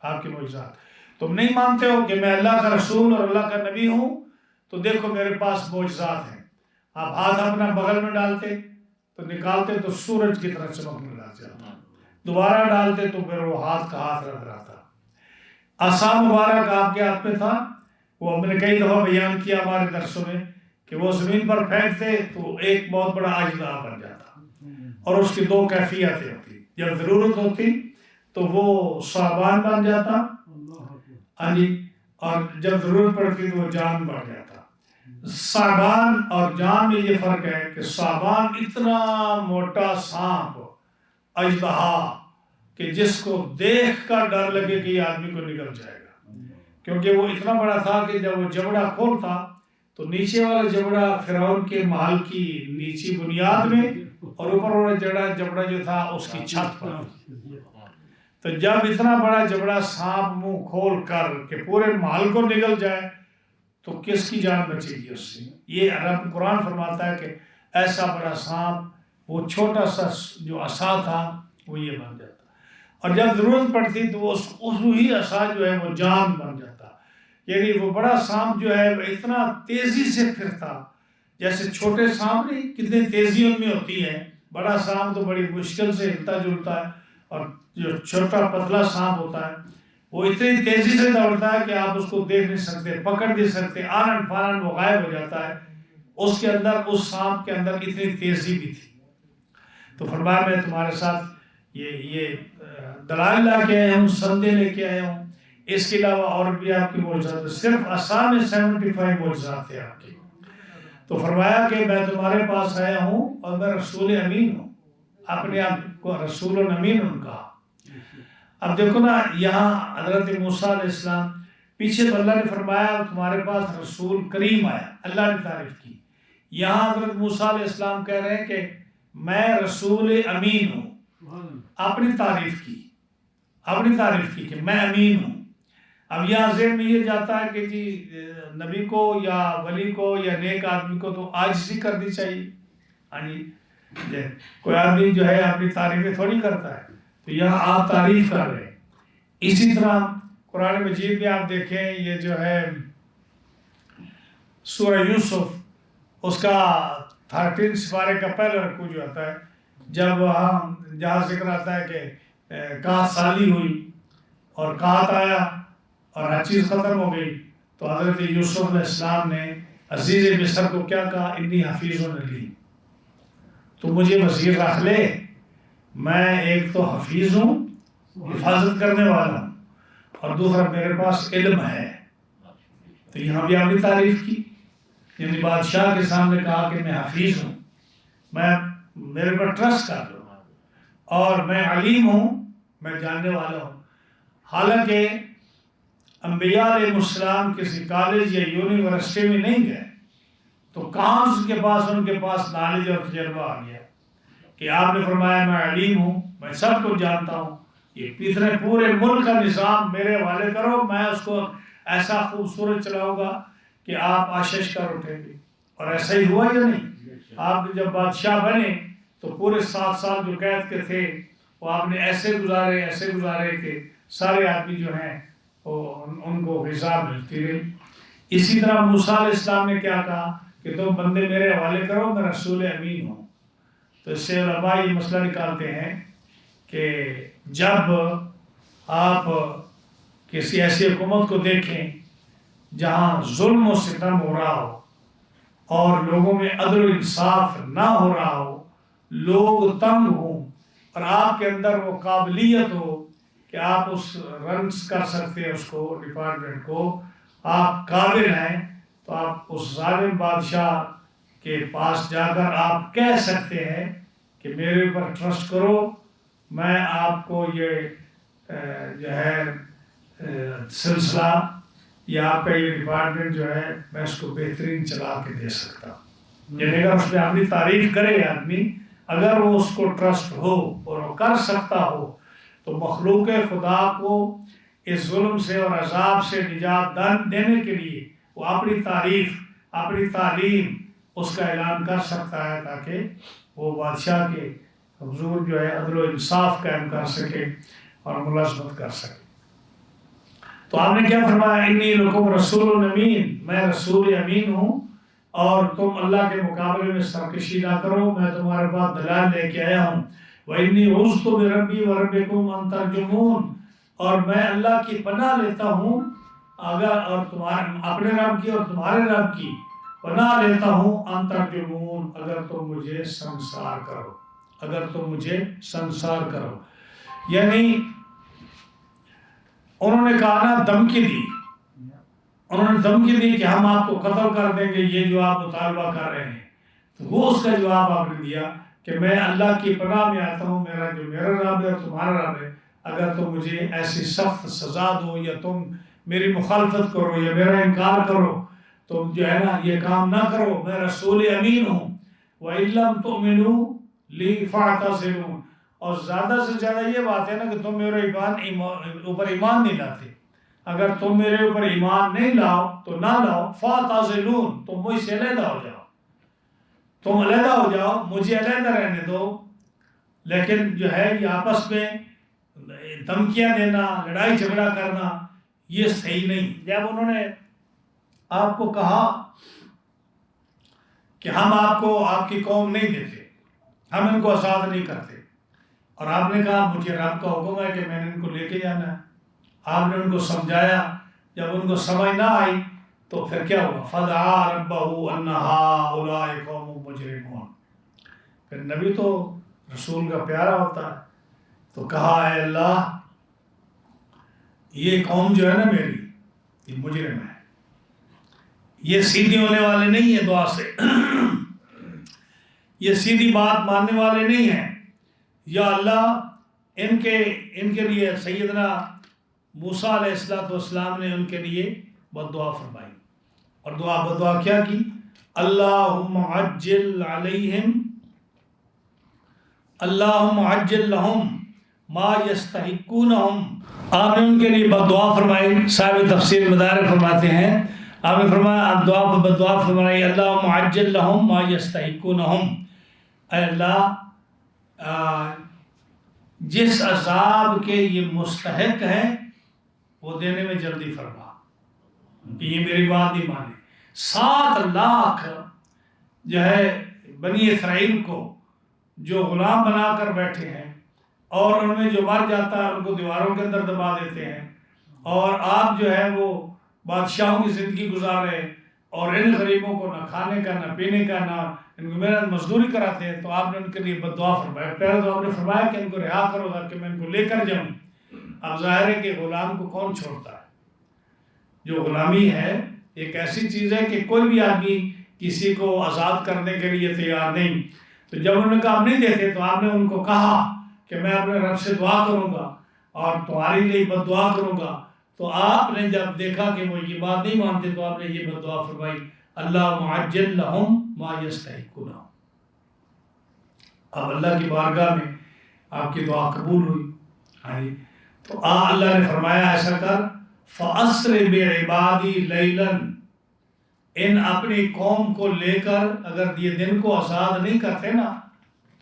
آپ کے معجزات. تم نہیں مانتے ہو کہ میں اللہ کا رسول اور اللہ کا نبی ہوں، تو دیکھو میرے پاس معجزات ہیں. آپ ہاتھ اپنا بغل میں ڈالتے تو نکالتے تو سورج کی طرح چمکنے لگ جاتا، دوبارہ ڈالتے تو پھر وہ ہاتھ کا ہاتھ رکھ رہا تھا. عصا مبارک آپ کے ہاتھ میں تھا. وہ ہم نے کئی دفعہ بیان کیا ہمارے درسوں میں کہ وہ زمین پر پھینکتے تو ایک بہت بڑا اجدہا بن جاتا، اور اس کی 2 کیفیتیں ہوتی. جب ضرورت ہوتی تو وہ صعبان بن جاتا، ہاں جی، اور جب ضرورت پڑتی تو وہ جان بڑھ جاتا۔ صعبان اور جان میں یہ فرق ہے کہ صعبان اتنا موٹا سانپ اژدہا کہ جس کو دیکھ کر ڈر لگے کہ یہ آدمی کو نگل جائے گا، کیونکہ وہ اتنا بڑا تھا کہ جب وہ جبڑا کھولتا تو نیچے والا جبڑا فرعون کے محل کی نیچی بنیاد میں اور اوپر والا جبڑا جو تھا اس کی چھت پر۔ تو جب اتنا بڑا جبڑا سانپ منہ کھول کر کہ پورے محل کو نگل جائے تو کس کی جان بچے گی اس سے؟ یہ رب قرآن فرماتا ہے کہ ایسا بڑا سانپ، وہ چھوٹا سا جو عصا تھا وہ یہ بن جاتا، اور جب ضرورت پڑتی تو وہ وہی عصا جو ہے وہ جان بن جاتا۔ یعنی وہ بڑا سانپ جو ہے وہ اتنا تیزی سے پھرتا، جیسے چھوٹے سانپ نہیں کتنی تیزی ان میں ہوتی ہے، بڑا سانپ تو بڑی مشکل سے ہلتا جلتا ہے، اور جو چھوٹا پتلا سانپ ہوتا ہے وہ اتنی تیزی سے دوڑتا ہے کہ آپ اس کو دیکھ نہیں سکتے، پکڑ نہیں سکتے، آنن فانن وہ غائب ہو جاتا ہے۔ اس کے اندر، اس سانپ کے اندر اتنی تیزی بھی تھی۔ تو فرمایا میں تمہارے ساتھ یہ دلائل لا کے آیا ہوں، سندے لے کے آیا ہوں، اس کے علاوہ اور بھی آپ کی معجزات، صرف عصا میں 75 معجزات تھے آپ کی۔ تو فرمایا کہ میں تمہارے پاس آیا ہوں اور میں رسول امین ہوں، اپنے آپ کو رسول امین ان کا۔ اب دیکھو نا، یہاں حضرت موسیٰ علیہ السلام، پیچھے تو اللہ نے فرمایا تمہارے پاس رسول کریم آیا، اللہ نے تعریف کی۔ یہاں حضرت موسیٰ علیہ السلام کہہ رہے ہیں کہ میں رسول امین ہوں، اپنی تعریف کی، اپنی تعریف کی کہ میں امین ہوں۔ اب یہاں ذہن میں یہ جاتا ہے کہ جی نبی کو یا ولی کو یا نیک آدمی کو تو عاجزی کرنی چاہیے، ہاں جی، کوئی آدمی جو ہے اپنی تعریفیں تھوڑی کرتا ہے، تو یہاں آپ تعریف کر رہے ہیں۔ اسی طرح قرآن مجید میں آپ دیکھیں، یہ جو ہے سورہ یوسف، اس کا 13 سپارے کا پہلا رکوع جو آتا ہے، جب جہاں ذکر آتا ہے کہ قحط سالی ہوئی اور قحط آیا اور ہر چیز ختم ہو گئی، تو حضرت یوسف علیہ السلام نے عزیز مصر کو کیا کہا؟ انی حفیظ علی، تو مجھے وزیر رکھ لے، میں ایک تو حفیظ ہوں، حفاظت کرنے والا ہوں، اور دوسرا میرے پاس علم ہے۔ تو یہاں بھی آپ نے تعریف کی، یعنی بادشاہ کے سامنے کہا کہ میں حفیظ ہوں، میں میرے پر ٹرسٹ کر لو، اور میں علیم ہوں، میں جاننے والا ہوں۔ حالانکہ انبیاء علیہ السلام کسی کالج یا یونیورسٹی میں نہیں گئے، تو کہاں ان کے پاس نالج اور تجربہ آ گیا کہ آپ نے فرمایا میں علیم ہوں، میں سب کو جانتا ہوں، یہ پورے ملک کا نظام میرے حوالے کرو، میں اس کو ایسا خوبصورت چلاؤں گا کہ آپ آشش کر اٹھیں گے۔ اور ایسا ہی ہوا یا نہیں؟ آپ جب بادشاہ بنے تو پورے 7 سال جو قید کے تھے وہ آپ نے ایسے گزارے کہ سارے آدمی جو ہیں ان کو غذا ملتی رہی۔ اسی طرح موسیٰ علیہ السلام نے کیا کہا کہ تم بندے میرے حوالے کرو، میں رسول امین ہوں۔ تو اس سے علماء یہ مسئلہ نکالتے ہیں کہ جب آپ کسی ایسی حکومت کو دیکھیں جہاں ظلم و ستم ہو رہا ہو اور لوگوں میں عدل و انصاف نہ ہو رہا ہو، لوگ تنگ ہوں، اور آپ کے اندر وہ قابلیت ہو کہ آپ اس رنس کر سکتے ہیں، اس کو ڈپارٹمنٹ کو آپ قابل ہیں، تو آپ اس ظالم بادشاہ کے پاس جا کر آپ کہہ سکتے ہیں کہ میرے اوپر ٹرسٹ کرو، میں آپ کو یہ جو ہے سلسلہ یا آپ کا یہ ڈپارٹمنٹ جو ہے میں اس کو بہترین چلا کے دے سکتا ہوں۔ یعنی اگر اس میں اپنی تعریف کرے آدمی، اگر وہ اس کو ٹرسٹ ہو اور وہ کر سکتا ہو، تو مخلوق خدا کو اس ظلم سے اور عذاب سے نجات دینے کے لیے وہ اپنی تعریف، اپنی تعلیم اس کا اعلان کر سکتا ہے، تاکہ وہ بادشاہ کے حضور جو ہے عدل و انصاف قائم کر سکے اور ملازمت کر سکے۔ تو آپ نے کیا فرمایا؟ انی لکم رسول امین، میں رسول امین ہوں، اور تم اللہ کے مقابلے میں سرکشی نہ کرو، میں تمہارے پاس دلائل لے کے آیا ہوں۔ وَإِنِّي عُذْتُ بِرَبِّي وَرَبِّكُمْ أَن تَرْجُمُونَ، اور میں اللہ کی پناہ لیتا ہوں اور اپنے رب کی اور تمہارے رب کی پناہ لیتا ہوں، ان ترجمون، اگر تم مجھے سنسار کرو، اگر تم مجھے سنسار کرو۔ یعنی انہوں نے کہا نا دھمکی دی، انہوں نے دھمکی دی کہ ہم آپ کو قتل کر دیں گے یہ جو آپ مطالبہ کر رہے ہیں. تو وہ اس کا جواب آپ نے دیا کہ میں اللہ کی پناہ میں آتا ہوں، میرا رب ہے اور تمہارا رب ہے، اگر تم مجھے ایسی سخت سزا دو یا تم میری مخالفت کرو یا میرا انکار کرو، تم جو ہے نا یہ کام نہ کرو، میں رسول امین ہوں. وَإِن لَّمْ تُؤْمِنُوا لِي فَاعْتَزِلُونِ. اور زیادہ سے زیادہ یہ بات ہے نا کہ تم میرے اوپر ایمان نہیں لاتے، اگر تم میرے اوپر ایمان نہیں لاؤ تو نہ لاؤ. فَاعْتَزِلُونِ. تم مجھ سے علیحدہ ہو جاؤ، تم علیحدہ ہو جاؤ، مجھے علیحدہ رہنے دو. لیکن جو ہے یہ آپس میں دھمکیاں دینا، لڑائی جھگڑا کرنا، یہ صحیح نہیں. جب انہوں نے آپ کو کہا کہ ہم آپ کو آپ کی قوم نہیں دیتے، ہم ان کو آزاد نہیں کرتے، اور آپ نے کہا مجھے رب کا حکم ہے کہ میں نے ان کو لے کے جانا ہے، آپ نے ان کو سمجھایا، جب ان کو سمجھ نہ آئی تو پھر کیا ہوا؟ فَدَعَا رَبَّهُ أَنَّ هَٰؤُلَاءِ قَوْمٌ مُجْرِمُونَ. پھر نبی تو رسول کا پیارا ہوتا ہے، تو کہا اے اللہ یہ قوم جو ہے نا میری یہ مجرم ہے، یہ سیدھی ہونے والے نہیں ہیں دعا سے، یہ سیدھی بات ماننے والے نہیں ہیں. یا اللہ ان کے لیے سیدنا موسیٰ علیہ السلام نے ان کے لیے بد دعا فرمائی، اور بدعا کیا کی؟ اللہم عجل علیہم، اللہم عجل لہم ما یستحقونہم. آپ نے ان کے لیے بد دعا فرمائی. صاحب تفسیر مدارک فرماتے ہیں آپ نے فرمایا آپ بد دعا فرمائی اللہم عجل لہم ما یستحقونہم. اے اللہ جس عذاب کے یہ مستحق ہیں وہ دینے میں جلدی فرما. یہ میری بات نہیں مانے. 7 لاکھ جو ہے بنی اسرائیل کو جو غلام بنا کر بیٹھے ہیں، اور ان میں جو مر جاتا ہے ان کو دیواروں کے اندر دبا دیتے ہیں، اور آپ جو ہے وہ بادشاہوں کی زندگی گزار رہے ہیں، اور ان غریبوں کو نہ کھانے کا نہ پینے کا نہ ان کو محنت مزدوری کراتے ہیں. تو آپ نے ان کے لیے بد دعا فرمایا. پہلے تو آپ نے فرمایا کہ ان کو رہا کرو تاکہ میں ان کو لے کر جاؤں. اب ظاہر ہے کہ غلام کو کون چھوڑتا ہے؟ جو غلامی ہے ایک ایسی چیز ہے کہ کوئی بھی آدمی کسی کو آزاد کرنے کے لیے تیار نہیں. تو جب انہوں نے کہا آپ نہیں دیتے تو آپ نے ان کو کہا کہ میں اپنے رب سے دعا کروں گا اور تمہارے لیے بد دعا کروں گا. تو آپ نے جب دیکھا کہ وہ یہ بات نہیں مانتے تو آپ نے یہ بد دعا فرمائی اللہم عجل لہم ما یستحقون. اب اللہ کی بارگاہ میں آپ کی دعا قبول ہوئی. تو اللہ نے فرمایا ایسا کر فَأَسْرِ بِعِبَادِي لَيْلًا. ان اپنی قوم کو لے کر اگر یہ دن کو آزاد نہیں کرتے نا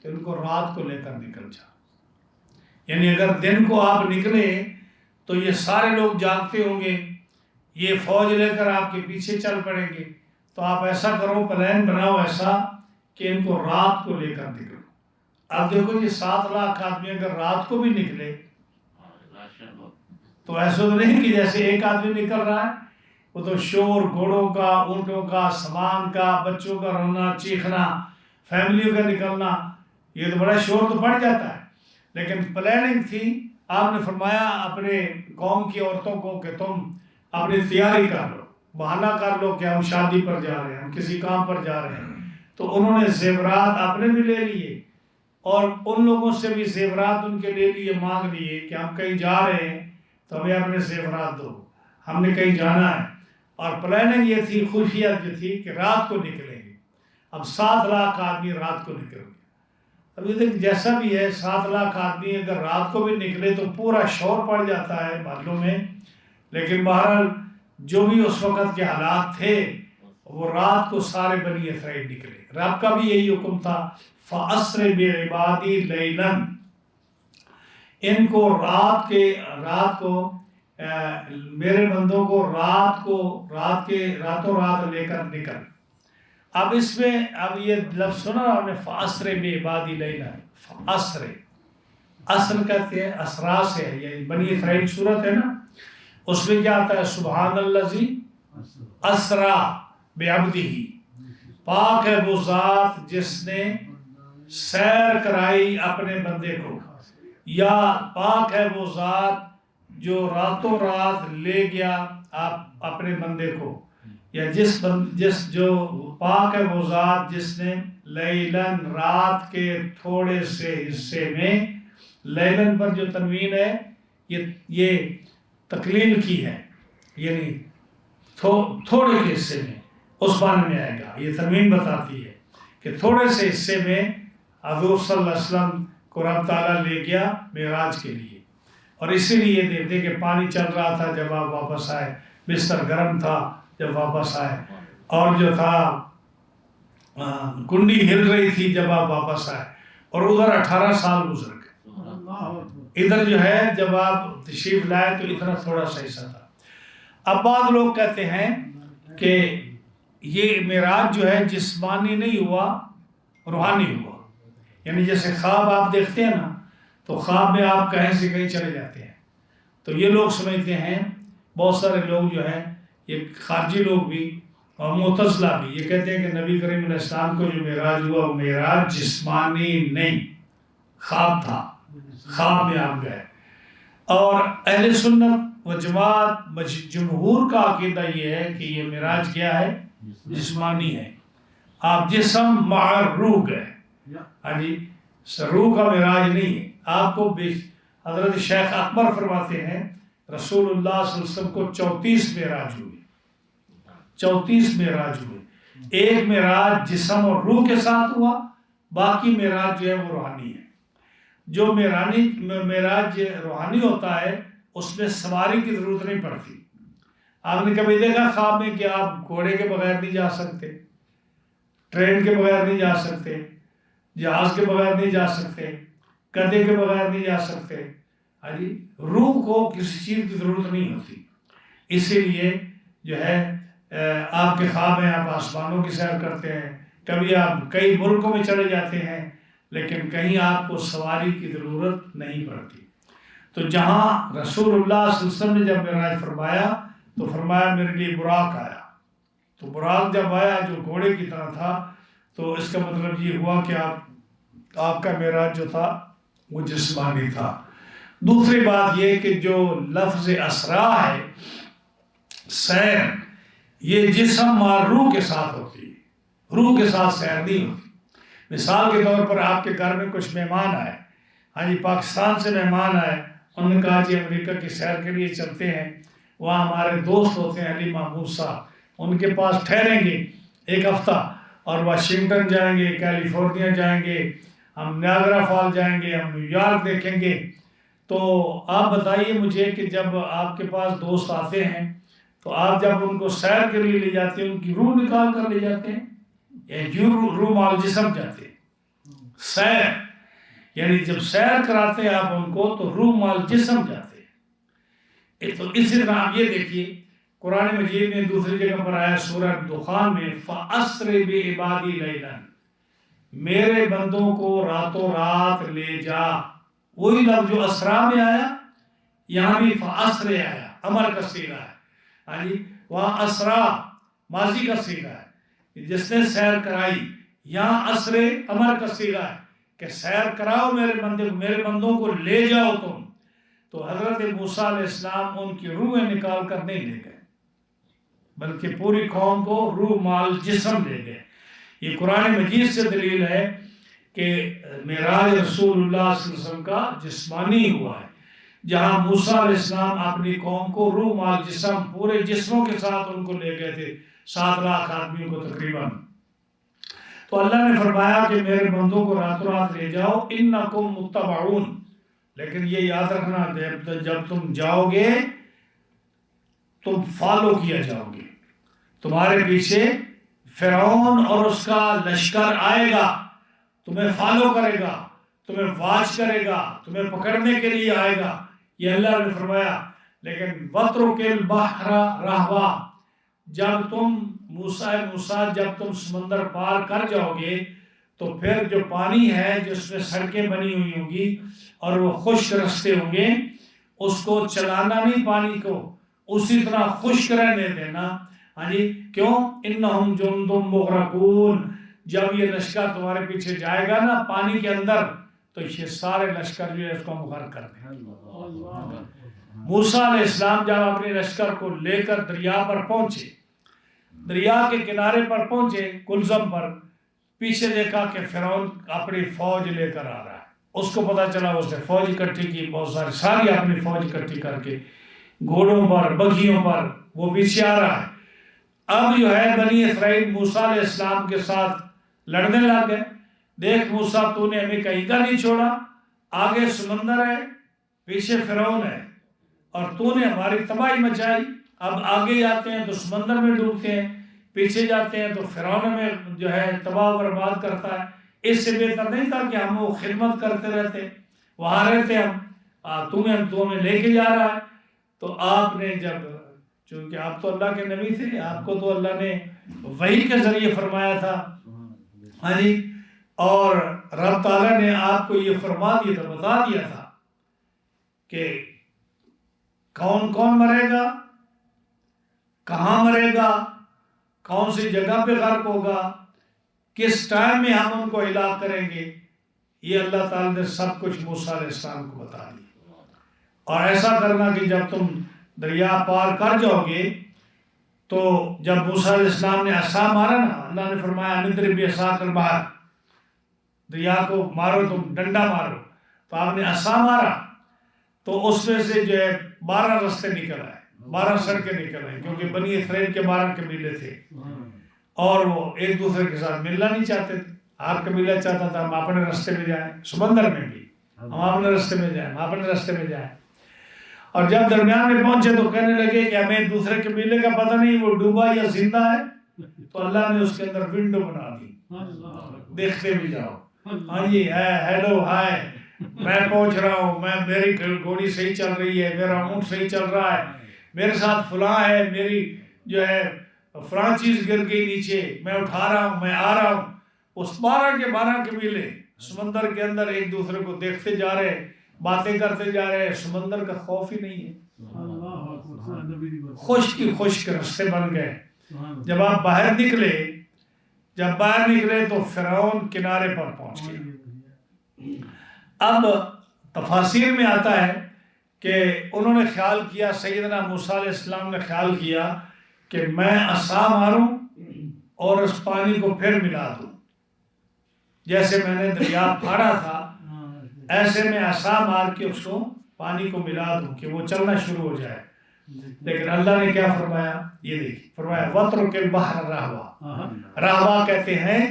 تو ان کو رات کو لے کر نکل جا. یعنی اگر دن کو آپ نکلے تو یہ سارے لوگ جاگتے ہوں گے، یہ فوج لے کر آپ کے پیچھے چل پڑیں گے. تو آپ ایسا کرو، پلان بناؤ ایسا کہ ان کو رات کو لے کر نکلو. اب دیکھو یہ 7 لاکھ آدمی اگر رات کو بھی نکلے تو ایسا تو نہیں کہ جیسے ایک آدمی نکل رہا ہے. وہ تو شور گھوڑوں کا، اونٹوں کا، سامان کا، بچوں کا رونا چیخنا، فیملیوں کا نکلنا، یہ تو بڑا شور تو پڑ جاتا ہے. لیکن پلاننگ تھی. آپ نے فرمایا اپنے قوم کی عورتوں کو کہ تم اپنی تیاری کر لو، بہانہ کر لو کہ ہم شادی پر جا رہے ہیں، ہم کسی کام پر جا رہے ہیں. تو انہوں نے زیورات اپنے بھی لے لیے اور ان لوگوں سے بھی زیورات ان کے لے لیے، مانگ لیے کہ ہم کہیں جا رہے ہیں تو ہمیں اپنے زیورات دو، ہم نے کہیں جانا ہے. اور پلاننگ یہ تھی، خفیہ جو تھی کہ رات کو نکلیں گے. اب 7 لاکھ آدمی رات کو نکل گئے. اب یہ دیکھ جیسا بھی ہے 7 لاکھ آدمی اگر رات کو بھی نکلے تو پورا شور پڑ جاتا ہے محلوں میں. لیکن بہرحال جو بھی اس وقت کے حالات تھے وہ رات کو سارے بنی اسرائیل نکلے. رب کا بھی یہی حکم تھا فَأَسْرِ بِعِبَادِي لَيْلًا. ان کو رات کو میرے بندوں کو راتوں رات لے کر نکل. اب اس میں اب یہ لفظ سنا آپ نے فَأَسْرِ بِعِبَادِي لَيْلًا. عصر کہتے ہیں اسرا سے ہے، یہ بنی اسرائیل سورت ہے نا، اس میں کیا آتا ہے سبحان الذی اسرا بعبدہ. پاک ہے وہ ذات جس نے سیر کرائی اپنے بندے کو، یا پاک ہے وہ ذات جو راتوں رات لے گیا آپ اپنے بندے کو، یا جس جو پاک ہے وہ ذات جس نے لیلن رات کے تھوڑے سے حصے میں، لیلن پر جو تنوین ہے یہ تقلیل کی ہے، یعنی تھوڑے کے حصے میں، اس معنی میں آئے گا۔ یہ تنوین بتاتی ہے کہ تھوڑے سے حصے میں حضور صلی اللہ علیہ وسلم کو رب تعالیٰ لے گیا معراج کے لیے، اور اسی لیے دیکھتے کہ پانی چل رہا تھا جب آپ واپس آئے، بستر گرم تھا جب واپس آئے، اور جو تھا کنڈی ہل رہی تھی جب آپ واپس آئے، اور ادھر 18 سال گزر گئے۔ ادھر جو ہے جب آپ تشریف لائے تو اتنا تھوڑا سا حصہ تھا۔ اب بعض لوگ کہتے ہیں کہ یہ معراج جو ہے جسمانی نہیں ہوا، روحانی ہوا، یعنی جیسے خواب آپ دیکھتے ہیں نا، تو خواب میں آپ کہیں سے کہیں چلے جاتے ہیں، تو یہ لوگ سمجھتے ہیں، بہت سارے لوگ جو ہیں، یہ خارجی لوگ بھی اور معتزلہ بھی، یہ کہتے ہیں کہ نبی کریم علیہ السلام کو جو معراج ہوا وہ معراج جسمانی نہیں، خواب تھا، خواب میں آپ گئے۔ اور اہل سنت و جماعت جمہور کا عقیدہ یہ ہے کہ یہ معراج کیا ہے؟ جسمانی ہے، آپ جسم مع روح گئے، ہاں جی، روح کا معراج نہیں ہے۔ آپ کو حضرت شیخ اکبر فرماتے ہیں رسول اللہ صلی اللہ علیہ وسلم کو 34 معراج ہوئے، 34 معراج ہوئے، ایک معراج جسم اور روح کے ساتھ ہوا، باقی معراج جو ہے وہ روحانی ہے۔ جو معراج روحانی ہوتا ہے اس میں سواری کی ضرورت نہیں پڑتی۔ آپ نے کبھی دیکھا خواب میں کہ آپ گھوڑے کے بغیر نہیں جا سکتے، ٹرین کے بغیر نہیں جا سکتے، جہاز کے بغیر نہیں جا سکتے، گدھے کے بغیر نہیں جا سکتے، ہاں جی، روح کو کسی چیز کی ضرورت نہیں ہوتی۔ اسی لیے جو ہے آپ کے خواب میں آپ آسمانوں کی سیر کرتے ہیں، کبھی آپ کئی ملکوں میں چلے جاتے ہیں، لیکن کہیں آپ کو سواری کی ضرورت نہیں پڑتی۔ تو جہاں رسول اللہ صلی اللہ علیہ وسلم نے جب معراج فرمایا تو فرمایا میرے لیے براق آیا، تو براق جب آیا جو گھوڑے کی طرح تھا، تو اس کا مطلب یہ ہوا کہ آپ کا معراج جو تھا وہ جسمانی تھا۔ دوسری بات یہ کہ جو لفظ اسرا ہے، سیر، یہ جسم اور روح کے ساتھ ہوتی ہے، روح کے ساتھ سیر نہیں ہوتی۔ مثال کے طور پر آپ کے گھر میں کچھ مہمان آئے، ہاں جی، پاکستان سے مہمان آئے، انہوں نے کہا جی امریکہ کی سیر کے لیے چلتے ہیں، وہاں ہمارے دوست ہوتے ہیں علی محمود صاحب، ان کے پاس ٹھہریں گے 1 ہفتہ، اور واشنگٹن جائیں گے، کیلیفورنیا جائیں گے، ہم نیاگرا فال جائیں گے، ہم نیو یارک دیکھیں گے۔ تو آپ بتائیے مجھے کہ جب آپ کے پاس دوست آتے ہیں تو آپ جب ان کو سیر کے لیے لے جاتے ہیں، ان کی روح نکال کر لے جاتے ہیں یا روح مال جسم جاتے ہیں؟ سیر یعنی جب سیر کراتے ہیں آپ ان کو تو روح مال جسم جاتے ہیں۔ تو اسی طرح آپ یہ دیکھیے قرآن مجید میں دوسری جگہ پر آیا سورہ دخان میں فَأَسْرِ بِعِبَادِي لَيْلًا، میرے بندوں کو راتوں رات لے جا۔ وہی لفظ جو اسرا میں آیا یہاں بھی فَأَسْرِ آیا، امر کا صیغہ ہے، ہاں جی، وہاں اسرا ماضی کا صیغہ ہے، جس نے سیر کرائی، یہاں اسر امر کا صیغہ ہے کہ سیر کراؤ میرے بندوں کو لے جاؤ تم۔ تو حضرت موسیٰ علیہ السلام ان کی روحیں نکال کر نہیں لے گئے، بلکہ پوری قوم کو روح مال جسم لے گئے۔ یہ قرآن مجید سے دلیل ہے کہ معراج رسول اللہ صلی اللہ علیہ وسلم کا جسمانی ہوا ہے، جہاں موسیٰ علیہ السلام اپنی قوم کو روح مال جسم پورے جسموں کے ساتھ ان کو لے گئے تھے، 7 لاکھ آدمیوں کو تقریباً۔ تو اللہ نے فرمایا کہ میرے بندوں کو راتوں رات لے جاؤ، انکم متبعون، لیکن یہ یاد رکھنا جب تم جاؤ گے تم فالو کیا جاؤ گے، تمہارے پیچھے فرعون اور اس کا لشکر آئے گا، تمہیں فالو کرے گا، تمہیں واچ کرے گا، تمہیں پکڑنے کے لیے آئے گا، یہ اللہ نے فرمایا۔ لیکن وَاتْرُكِ الْبَحْرَ رَهْوًا، جب تم موسیٰ جب تم سمندر پار کر جاؤ گے تو پھر جو پانی ہے جس میں سڑکیں بنی ہوئی ہوں گی اور وہ خشک رستے ہوں گے، اس کو چلانا نہیں، پانی کو اسی طرح خشک رہنے دینا، ہاں جی، کیوں؟ انہم جند مغرقون، جب یہ لشکر تمہارے پیچھے جائے گا نا پانی کے اندر تو یہ سارے لشکر جو ہے اس کو مغرق کر دیں۔ موسیٰ علیہ السلام جب اپنے لشکر کو لے کر دریا پر پہنچے، دریا کے کنارے پر پہنچے کلزم پر، پیچھے دیکھا کہ فرعون اپنی فوج لے کر آ رہا ہے۔ اس کو پتا چلا، اس نے فوج اکٹھی کی، بہت ساری اپنی فوج اکٹھی کر کے گھوڑوں پر، بگھیوں پر وہ پیچھے آ رہا ہے۔ اب جو ہے بنی اسرائیل موسیٰ علیہ السلام کے ساتھ لڑنے لگ گئے۔ دیکھ موسیٰ، تو نے ہمیں کہیں کا نہیں چھوڑا، آگے سمندر ہے، پیچھے فرعون ہے، اور تو نے ہماری تباہی مچائی۔ اب آگے جاتے ہیں تو سمندر میں ڈوبتے ہیں، پیچھے جاتے ہیں تو فرعون میں جو ہے تباہ و برباد کرتا ہے۔ اس سے بہتر نہیں تھا کہ ہم وہ خدمت کرتے رہتے، وہاں رہتے ہم، تو ہمیں لے کے جا رہا ہے۔ تو آپ نے جب، چونکہ آپ تو اللہ کے نبی تھے، آپ کو تو اللہ نے وحی کے ذریعے فرمایا تھا، ہاں جی، اور رب تعالیٰ نے آپ کو یہ فرما دیا تھا، بتا دیا تھا کہ کون کون مرے گا، کہاں مرے گا، کون سی جگہ پہ غرق ہوگا، کس ٹائم میں ہم ان کو ہلاک کریں گے۔ یہ اللہ تعالیٰ نے سب کچھ موسیٰ علیہ السلام کو بتا دیا۔ اور ایسا کرنا کہ جب تم دریا پار کر جاؤ گے تو جب موسیٰ علیہ السلام نے عصا مارا نا، اللہ نے فرمایا نضرب بعصاک البحر، دریا کو مارو، تم ڈنڈا مارو، تو آپ نے عصا مارا تو اس میں سے جو ہے 12 رستے نکل آئے، 12 سڑکیں نکل آئے، کیونکہ بنی اسرائیل کے 12 قبیلے تھے اور وہ ایک دوسرے کے ساتھ ملنا نہیں چاہتے تھے۔ ہر قبیلہ چاہتا تھا ہم اپنے رستے میں جائیں، سمندر میں بھی ہم اپنے رستے میں جائیں، ہم اپنے رستے میں جائیں۔ اور جب درمیان میں پہنچے تو کہنے لگے کہ ہمیں دوسرے قبیلے کا پتہ نہیں وہ ڈوبا یا زندہ ہے، تو اللہ نے اس کے اندر ونڈو بنا دی، دیکھتے بھی جاؤ، ہاں جی، ہیلو ہائے، میں پہنچ رہا ہوں، میری گھوڑی صحیح چل رہی ہے، میرا اونٹ صحیح چل رہا ہے، میرے ساتھ فلاں ہے، میری جو ہے فلاں چیز گر گئی نیچے، میں اٹھا رہا ہوں، میں آ رہا ہوں۔ اس 12 کے 12 قبیلے سمندر کے اندر ایک دوسرے کو دیکھتے جا رہے، باتیں کرتے جا رہے، سمندر کا خوف ہی نہیں ہے، خشک ہی خشک رستے بن گئے۔ جب آپ باہر نکلے تو فرعون کنارے پر پہنچ گئے۔ اب تفاسیر میں آتا ہے کہ انہوں نے خیال کیا، سیدنا موسیٰ علیہ السلام نے خیال کیا کہ میں عصا ماروں اور اس پانی کو پھر ملا دوں، جیسے میں نے دریا پھاڑا تھا ایسے میں عصا مار کے اس کو پانی کو ملا دوں کہ وہ چلنا شروع ہو جائے۔ لیکن اللہ نے کیا فرمایا، یہ دیکھیں، فرمایا وَاتْرُكِ الْبَحْرَ رَهْوًا۔ رہوا کہتے ہیں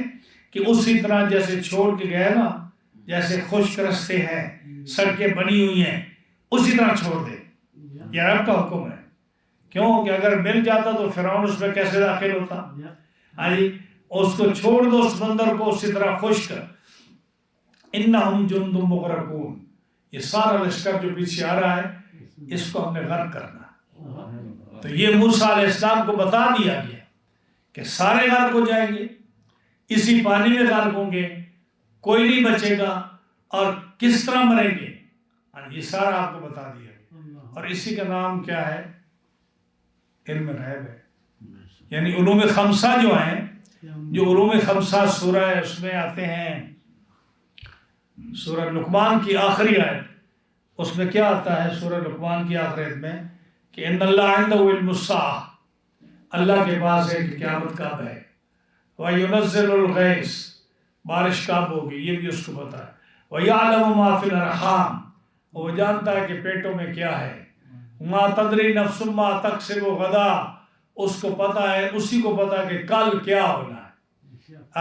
کہ اسی طرح جیسے چھوڑ کے گئے نا، جیسے خشک رستے ہیں، سڑکیں بنی ہوئی ہیں، اسی طرح چھوڑ دے، یہ رب کا حکم ہے۔ کیوں کہ اگر مل جاتا تو فرعون اس میں کیسے داخل ہوتا، ہاں جی، اس کو چھوڑ دو سمندر کو اسی طرح خشک۔ انہم جند مغرقون، یہ سارا لشکر جو پیچھے آ رہا ہے اس کو ہم نے غرق کرنا۔ تو یہ موسیٰ علیہ السلام کو بتا دیا گیا کہ سارے غرق ہو جائیں گے، اسی پانی میں غرق ہوں گے، کوئی نہیں بچے گا، اور کس طرح مریں گے، یہ سارا آپ کو بتا دیا گیا۔ اور اسی کا نام کیا ہے، علم غیب ہے۔ یعنی علوم خمسہ جو ہیں، جو علوم خمسہ سورہ اس میں آتے ہیں، سورہ لقمان کی آخری آیت، اس میں کیا آتا ہے سورہ لقمان کی آخری آیت میں کہ ان اللہ عنده علم الساعہ، اللہ کے پاس ہے کہ قیامت کب ہے، وَيُنَزِّلُ الْغَيْثَ، بارش کب ہوگی یہ بھی اس کو پتا ہے، وَيَعْلَمُ مَا فِي الْأَرْحَامِ، وہ جانتا ہے کہ پیٹوں میں کیا ہے، مَا تَدْرِي نَفْسٌ مَا تَكْسِبُ غَدًا، اس کو پتا ہے، اسی کو پتا ہے کہ کل کیا ہونا ہے۔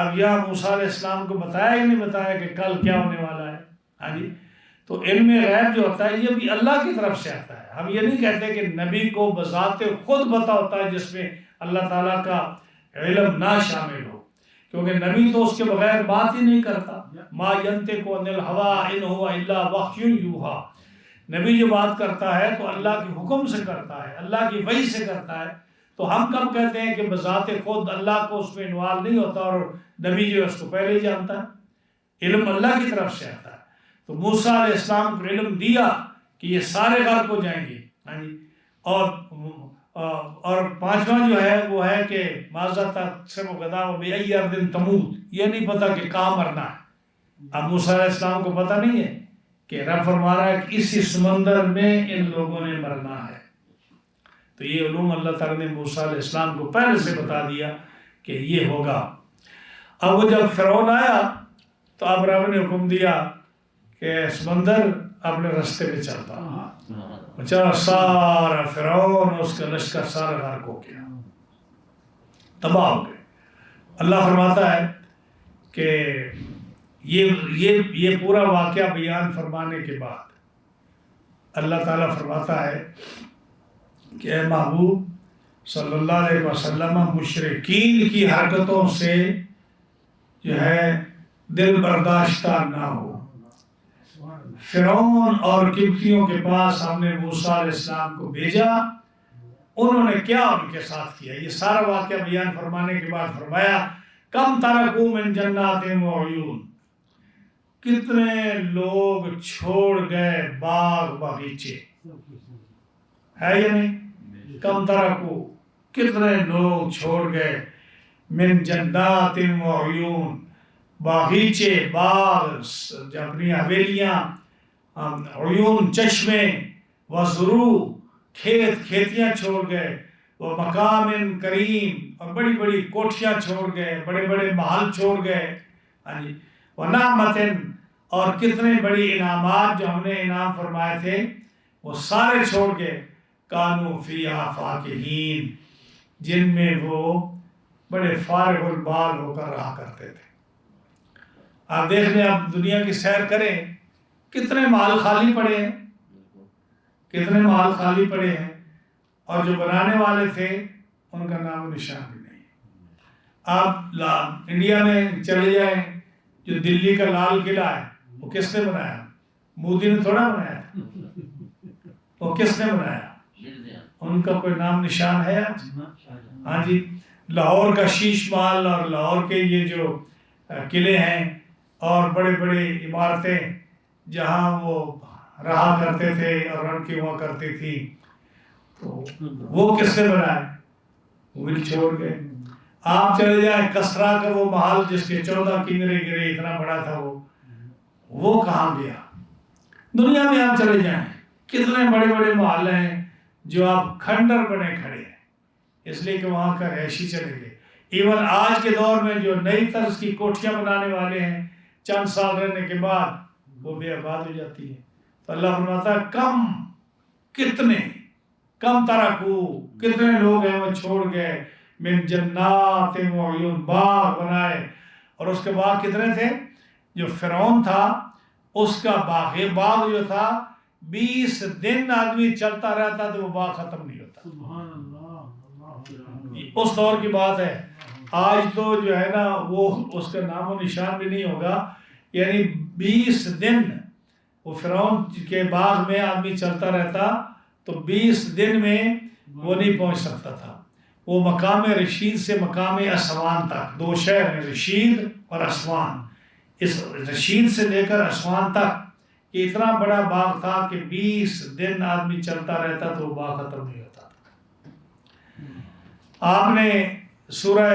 اب یا موسیٰ علیہ السلام کو بتایا ہی نہیں بتایا کہ کل کیا ہونے والا ہے، ہاں جی۔ تو علم غیب جو ہوتا ہے یہ بھی اللہ کی طرف سے آتا ہے۔ ہم یہ نہیں کہتے کہ نبی کو بذات خود پتہ ہوتا ہے جس میں اللہ تعالیٰ کا علم نہ شامل ہو، کیونکہ نبی تو اس کے بغیر بات ہی نہیں کرتا، ما ینطق عن الہویٰ ان ہوا الا وحی یوحیٰ، نبی جو بات کرتا ہے تو اللہ کے حکم سے کرتا ہے، اللہ کی وحی سے کرتا ہے۔ تو ہم کب کہتے ہیں کہ بذات خود اللہ کو اس میں انوالو نہیں ہوتا اور نبی جو اس کو پہلے ہی جانتا ہے، علم اللہ کی طرف سے آتا ہے۔ تو موسیٰ علیہ السلام کو علم دیا کہ یہ سارے غرق ہو جائیں گے، ہاں جی۔ اور پانچواں جو ہے وہ ہے کہ ماذا تقسم غدا وبأی ارض تموت، یہ نہیں پتا کہ کہاں مرنا ہے۔ اب موسیٰ علیہ السلام کو پتہ نہیں ہے کہ رب فرما رہا ہے کہ اسی سمندر میں ان لوگوں نے مرنا ہے۔ تو یہ علوم اللہ تعالیٰ نے موسیٰ علیہ السلام کو پہلے سے بتا دیا کہ یہ ہوگا۔ اب وہ جب فرعون آیا تو اب رب نے حکم دیا کہ سمندر اپنے رستے پہ چلتا، بچارا سارا فرعون اور اس کا لشکر سارا غرق ہو گیا، تباہ ہو گئے۔ اللہ فرماتا ہے کہ یہ پورا واقعہ بیان فرمانے کے بعد اللہ تعالیٰ فرماتا ہے کہ اے محبوب صلی اللہ علیہ وسلم مشرکین کی حرکتوں سے جو ہے دل برداشتہ نہ ہو۔ فرعون اور قبطیوں کے پاس ہم نے موسیٰ علیہ السلام کو بھیجا، انہوں نے کیا ان کے ساتھ کیا، یہ سارا واقعہ بیان فرمانے کے بعد فرمایا کم ترکوا من جنات و عیون، کتنے لوگ چھوڑ گئے باغ باغیچے، ہے یا نہیں؟ کم ترکوا، کتنے لوگ چھوڑ گئے من جنات و عیون، باغیچے، باغ، اپنی حویلیاں، عیون چشمے، وزرو، کھیت کھیتیاں چھوڑ گئے، وہ مقام کریم، اور بڑی بڑی کوٹھیاں چھوڑ گئے، بڑے بڑے محل چھوڑ گئے، ونعمت، اور کتنے بڑی انعامات جو ہم نے انعام فرمائے تھے وہ سارے چھوڑ گئے، کانوا فیہا فاکہین، جن میں وہ بڑے فارغ البال ہو کر رہا کرتے تھے۔ آپ دیکھ لیں، آپ دنیا کی سیر کریں، کتنے محل خالی پڑے ہیں، کتنے محل خالی پڑے ہیں، اور جو بنانے والے تھے ان کا نام و نشان بھی نہیں۔ آپ انڈیا میں چلے جائیں، جو دلی کا لال قلعہ ہے وہ کس نے بنایا؟ مودی نے تھوڑا بنایا، وہ کس نے بنایا؟ ان کا کوئی نام نشان ہے آج؟ ہاں جی، لاہور کا شیش محل اور لاہور کے یہ جو قلعے ہیں اور بڑے بڑے عمارتیں جہاں وہ رہا کرتے تھے اور رن کی ہوا کرتی تھی، تو وہ کس نے بنایا؟ وہ بھی چھوڑ گئے۔ آپ چلے جائیں کسرا کا وہ محل جس کے 14 کنگرے گرے، اتنا بڑا تھا وہ کہاں گیا؟ دنیا میں آپ چلے جائیں، کتنے بڑے بڑے محل ہیں جو آپ کھنڈر بنے کھڑے ہیں، اس لیے کہ وہاں کا رہائشی چلے گئے۔ ایون آج کے دور میں جو نئی طرز کی کوٹھیاں بنانے والے ہیں، چند سال رہنے کے بعد وہ بے آباد ہو جاتی ہے۔ تو اللہ فرماتا ہے کتنے کم ترکوا، کتنے لوگ ہیں وہ چھوڑ گئے، من جنات و عیون، باغ بنائے، اور اس کے باغ کتنے تھے؟ جو فرعون تھا اس کا باغ جو تھا 20 دن آدمی چلتا رہتا تو وہ باغ ختم نہیں ہوتا۔ اس دور کی بات ہے، آج تو جو ہے نا وہ اس کا نام و نشان بھی نہیں ہوگا، یعنی 20 دن وہ فرعون کے باغ میں آدمی چلتا رہتا تو 20 دن میں وہ نہیں پہنچ سکتا تھا۔ وہ مقام رشید سے مقام اسوان تک، 2 شہر ہیں، رشید اور اسوان، اس رشید سے لے کر اسوان تک یہ اتنا بڑا باغ تھا کہ 20 دن آدمی چلتا رہتا تو وہ باغ ختم نہیں ہوتا تھا۔ آپ نے سورہ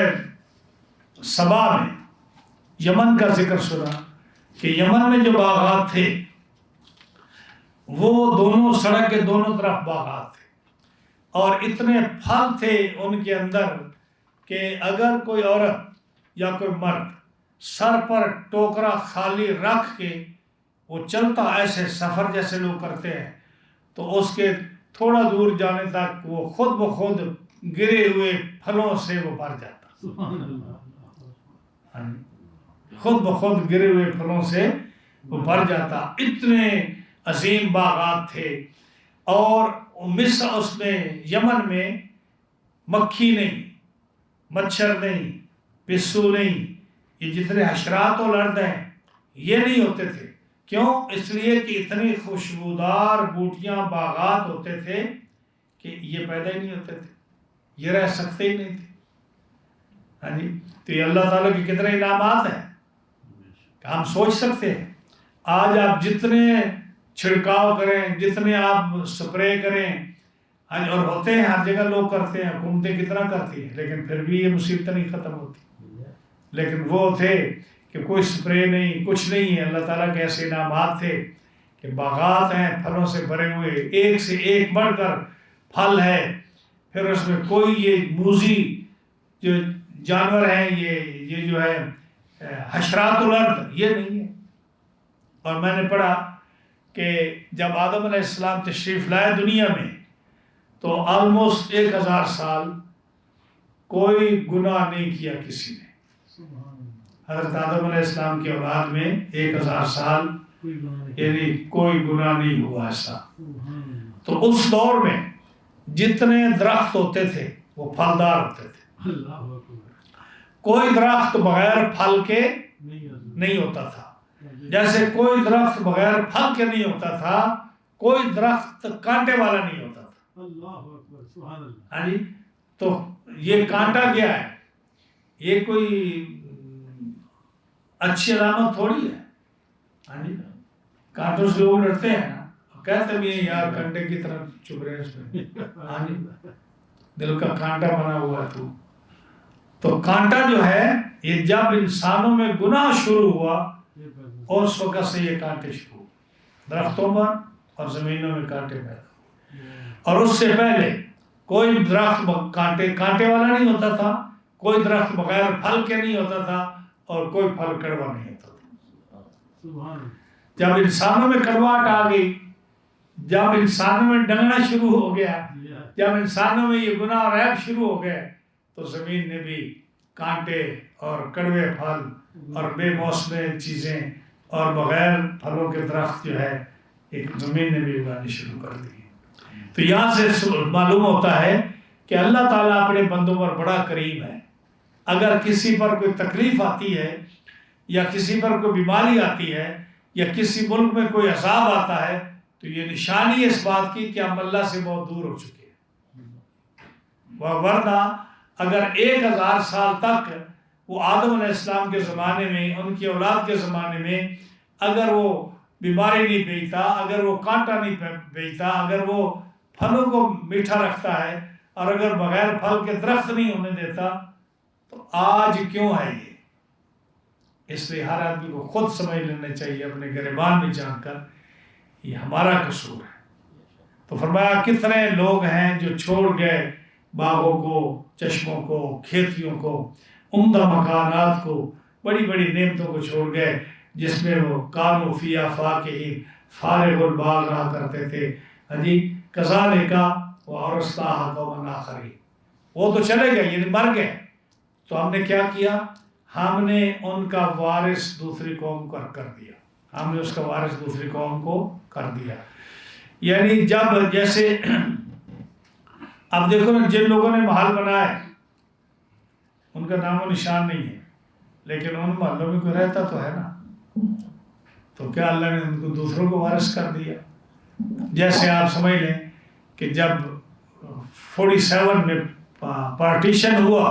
سبا میں یمن کا ذکر سنا کہ یمن میں جو باغات تھے وہ دونوں سڑک کے دونوں طرف باغات تھے، اور اتنے پھل تھے ان کے اندر کہ اگر کوئی عورت یا کوئی مرد سر پر ٹوکرا خالی رکھ کے وہ چلتا ایسے سفر جیسے لوگ کرتے ہیں تو اس کے تھوڑا دور جانے تک وہ خود بخود گرے ہوئے پھلوں سے وہ بھر جاتا، خود بخود گرے ہوئے پھلوں سے وہ بھر جاتا۔ اتنے عظیم باغات تھے، اور مصر اس میں یمن میں مکھی نہیں، مچھر نہیں، پسو نہیں، یہ جتنے حشرات و لرد ہیں یہ نہیں ہوتے تھے۔ کیوں؟ اس لیے کہ اتنی خوشبودار بوٹیاں باغات ہوتے تھے کہ یہ پیدا ہی نہیں ہوتے تھے، یہ رہ سکتے ہی نہیں تھے۔ ہاں جی، تو یہ اللہ تعالیٰ کے کتنے انعامات ہیں کہ ہم سوچ سکتے ہیں۔ آج آپ جتنے چھڑکاؤ کریں، جتنے آپ سپرے کریں، اور ہوتے ہیں ہر جگہ لوگ کرتے ہیں، حکومتیں کتنا کرتی ہیں، لیکن پھر بھی یہ مصیبت نہیں ختم ہوتی۔ لیکن وہ تھے کہ کوئی سپرے نہیں، کچھ نہیں ہے، اللہ تعالیٰ کے ایسے انعامات تھے کہ باغات ہیں پھلوں سے بھرے ہوئے، ایک سے ایک بڑھ کر پھل ہے، پھر اس میں کوئی یہ موذی جو جانور ہیں، یہ جو ہے حشرات الارض، یہ نہیں ہے۔ اور میں نے پڑھا کہ جب آدم علیہ السلام تشریف لائے دنیا میں تو آلموسٹ 1000 سال کوئی گناہ نہیں کیا کسی نے۔ حضرت آدم علیہ السلام کی اولاد میں 1000 سال یعنی کوئی گناہ نہیں ہوا ایسا۔ تو اس دور میں جتنے درخت ہوتے تھے وہ پھلدار ہوتے تھے، کوئی درخت بغیر پھل کے نہیں ہوتا تھا، جیسے کوئی درخت بغیر پھل کے نہیں ہوتا تھا، کوئی درخت کانٹے والا نہیں ہوتا تھا۔ ہاں جی، تو یہ کانٹا کیا ہے؟ یہ کوئی اچھی علامت تھوڑی ہے۔ ہاں جی، کانٹوں سے لوگ ڈرتے ہیں نا، کہتے بھی ہیں یار کنڈے کی طرف چپ رہے اس میں، ہاں جی دل کا کانٹا بنا ہوا ہے تو کانٹا جو ہے یہ جب انسانوں میں گناہ شروع ہوا اس وقت سے یہ کانٹے شروع ہوئے، درختوں پر اور زمینوں میں کانٹے پیدا ہوئے۔ اور اس سے پہلے کوئی درخت کانٹے والا نہیں ہوتا تھا، کوئی درخت بغیر پھل کے نہیں ہوتا تھا، اور کوئی پھل کڑوا نہیں ہوتا تھا۔ جب انسانوں میں کڑواہٹ آ گئی، جب انسانوں میں ڈنگنا شروع ہو گیا، جب انسانوں میں یہ گناہ اور عیب شروع ہو گئے تو زمین نے بھی کانٹے اور کڑوے پھل اور بے موسم چیزیں اور بغیر پھلوں کے درخت جو ہے ایک زمین نے بھی اگانی شروع کر دی۔ تو یہاں سے معلوم ہوتا ہے کہ اللہ تعالیٰ اپنے بندوں پر بڑا کریم ہے۔ اگر کسی پر کوئی تکلیف آتی ہے یا کسی پر کوئی بیماری آتی ہے یا کسی ملک میں کوئی عذاب آتا ہے تو یہ نشانی ہے اس بات کی کہ ہم اللہ سے بہت دور ہو چکے ہیں۔ ورنہ اگر 1000 سال تک وہ آدم علیہ السلام کے زمانے میں، ان کی اولاد کے زمانے میں اگر وہ بیماری نہیں بیچتا، اگر وہ کانٹا نہیں بیچتا، اگر وہ پھلوں کو میٹھا رکھتا ہے اور اگر بغیر پھل کے درخت نہیں ہونے دیتا تو آج کیوں ہے یہ؟ اس لیے ہر آدمی کو خود سمجھ لینا چاہیے اپنے گریبان میں جان کر یہ ہمارا قصور ہے۔ تو فرمایا کتنے لوگ ہیں جو چھوڑ گئے باغوں کو، چشموں کو، کھیتیوں کو، عمدہ مکانات کو، بڑی بڑی نعمتوں کو چھوڑ گئے جس میں وہ کانوا فی آفاقہم فارغ البال رہا کرتے تھے۔ جی کذالک وورثناھا قوما آخرین، وہ تو چلے گئے یعنی مر گئے، تو ہم نے کیا کیا؟ ہم نے ان کا وارث دوسری قوم کو کر دیا، ہم نے اس کا وارث دوسری قوم کو کر دیا۔ یعنی جب جیسے اب دیکھو نا، جن لوگوں نے محل بنایا ان کا نام و نشان نہیں ہے، لیکن ان محلوں میں کوئی رہتا تو ہے نا، تو کیا اللہ نے ان کو دوسروں کو وارث کر دیا؟ جیسے آپ سمجھ لیں کہ جب 47 میں پارٹیشن ہوا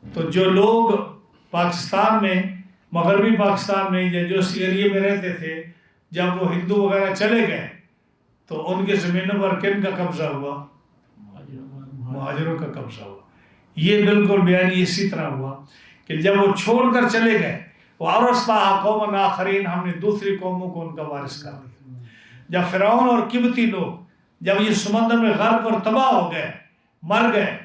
تو جو لوگ پاکستان میں، مغربی پاکستان میں یا جو اس ایریے میں رہتے تھے، جب وہ ہندو وغیرہ چلے گئے تو ان کے زمینوں پر کن کا قبضہ ہوا؟ مہاجروں کا قبضہ ہوا۔ یہ بالکل بیانی اسی طرح ہوا کہ جب وہ چھوڑ کر چلے گئے وَأَوْرَثْنَاهَا قَوْمًا آخَرِينَ، ہم نے دوسری قوموں کو ان کا وارث کر دیا۔ جب فرعون اور قبطی لوگ جب یہ سمندر میں غرق اور تباہ ہو گئے، مر گئے،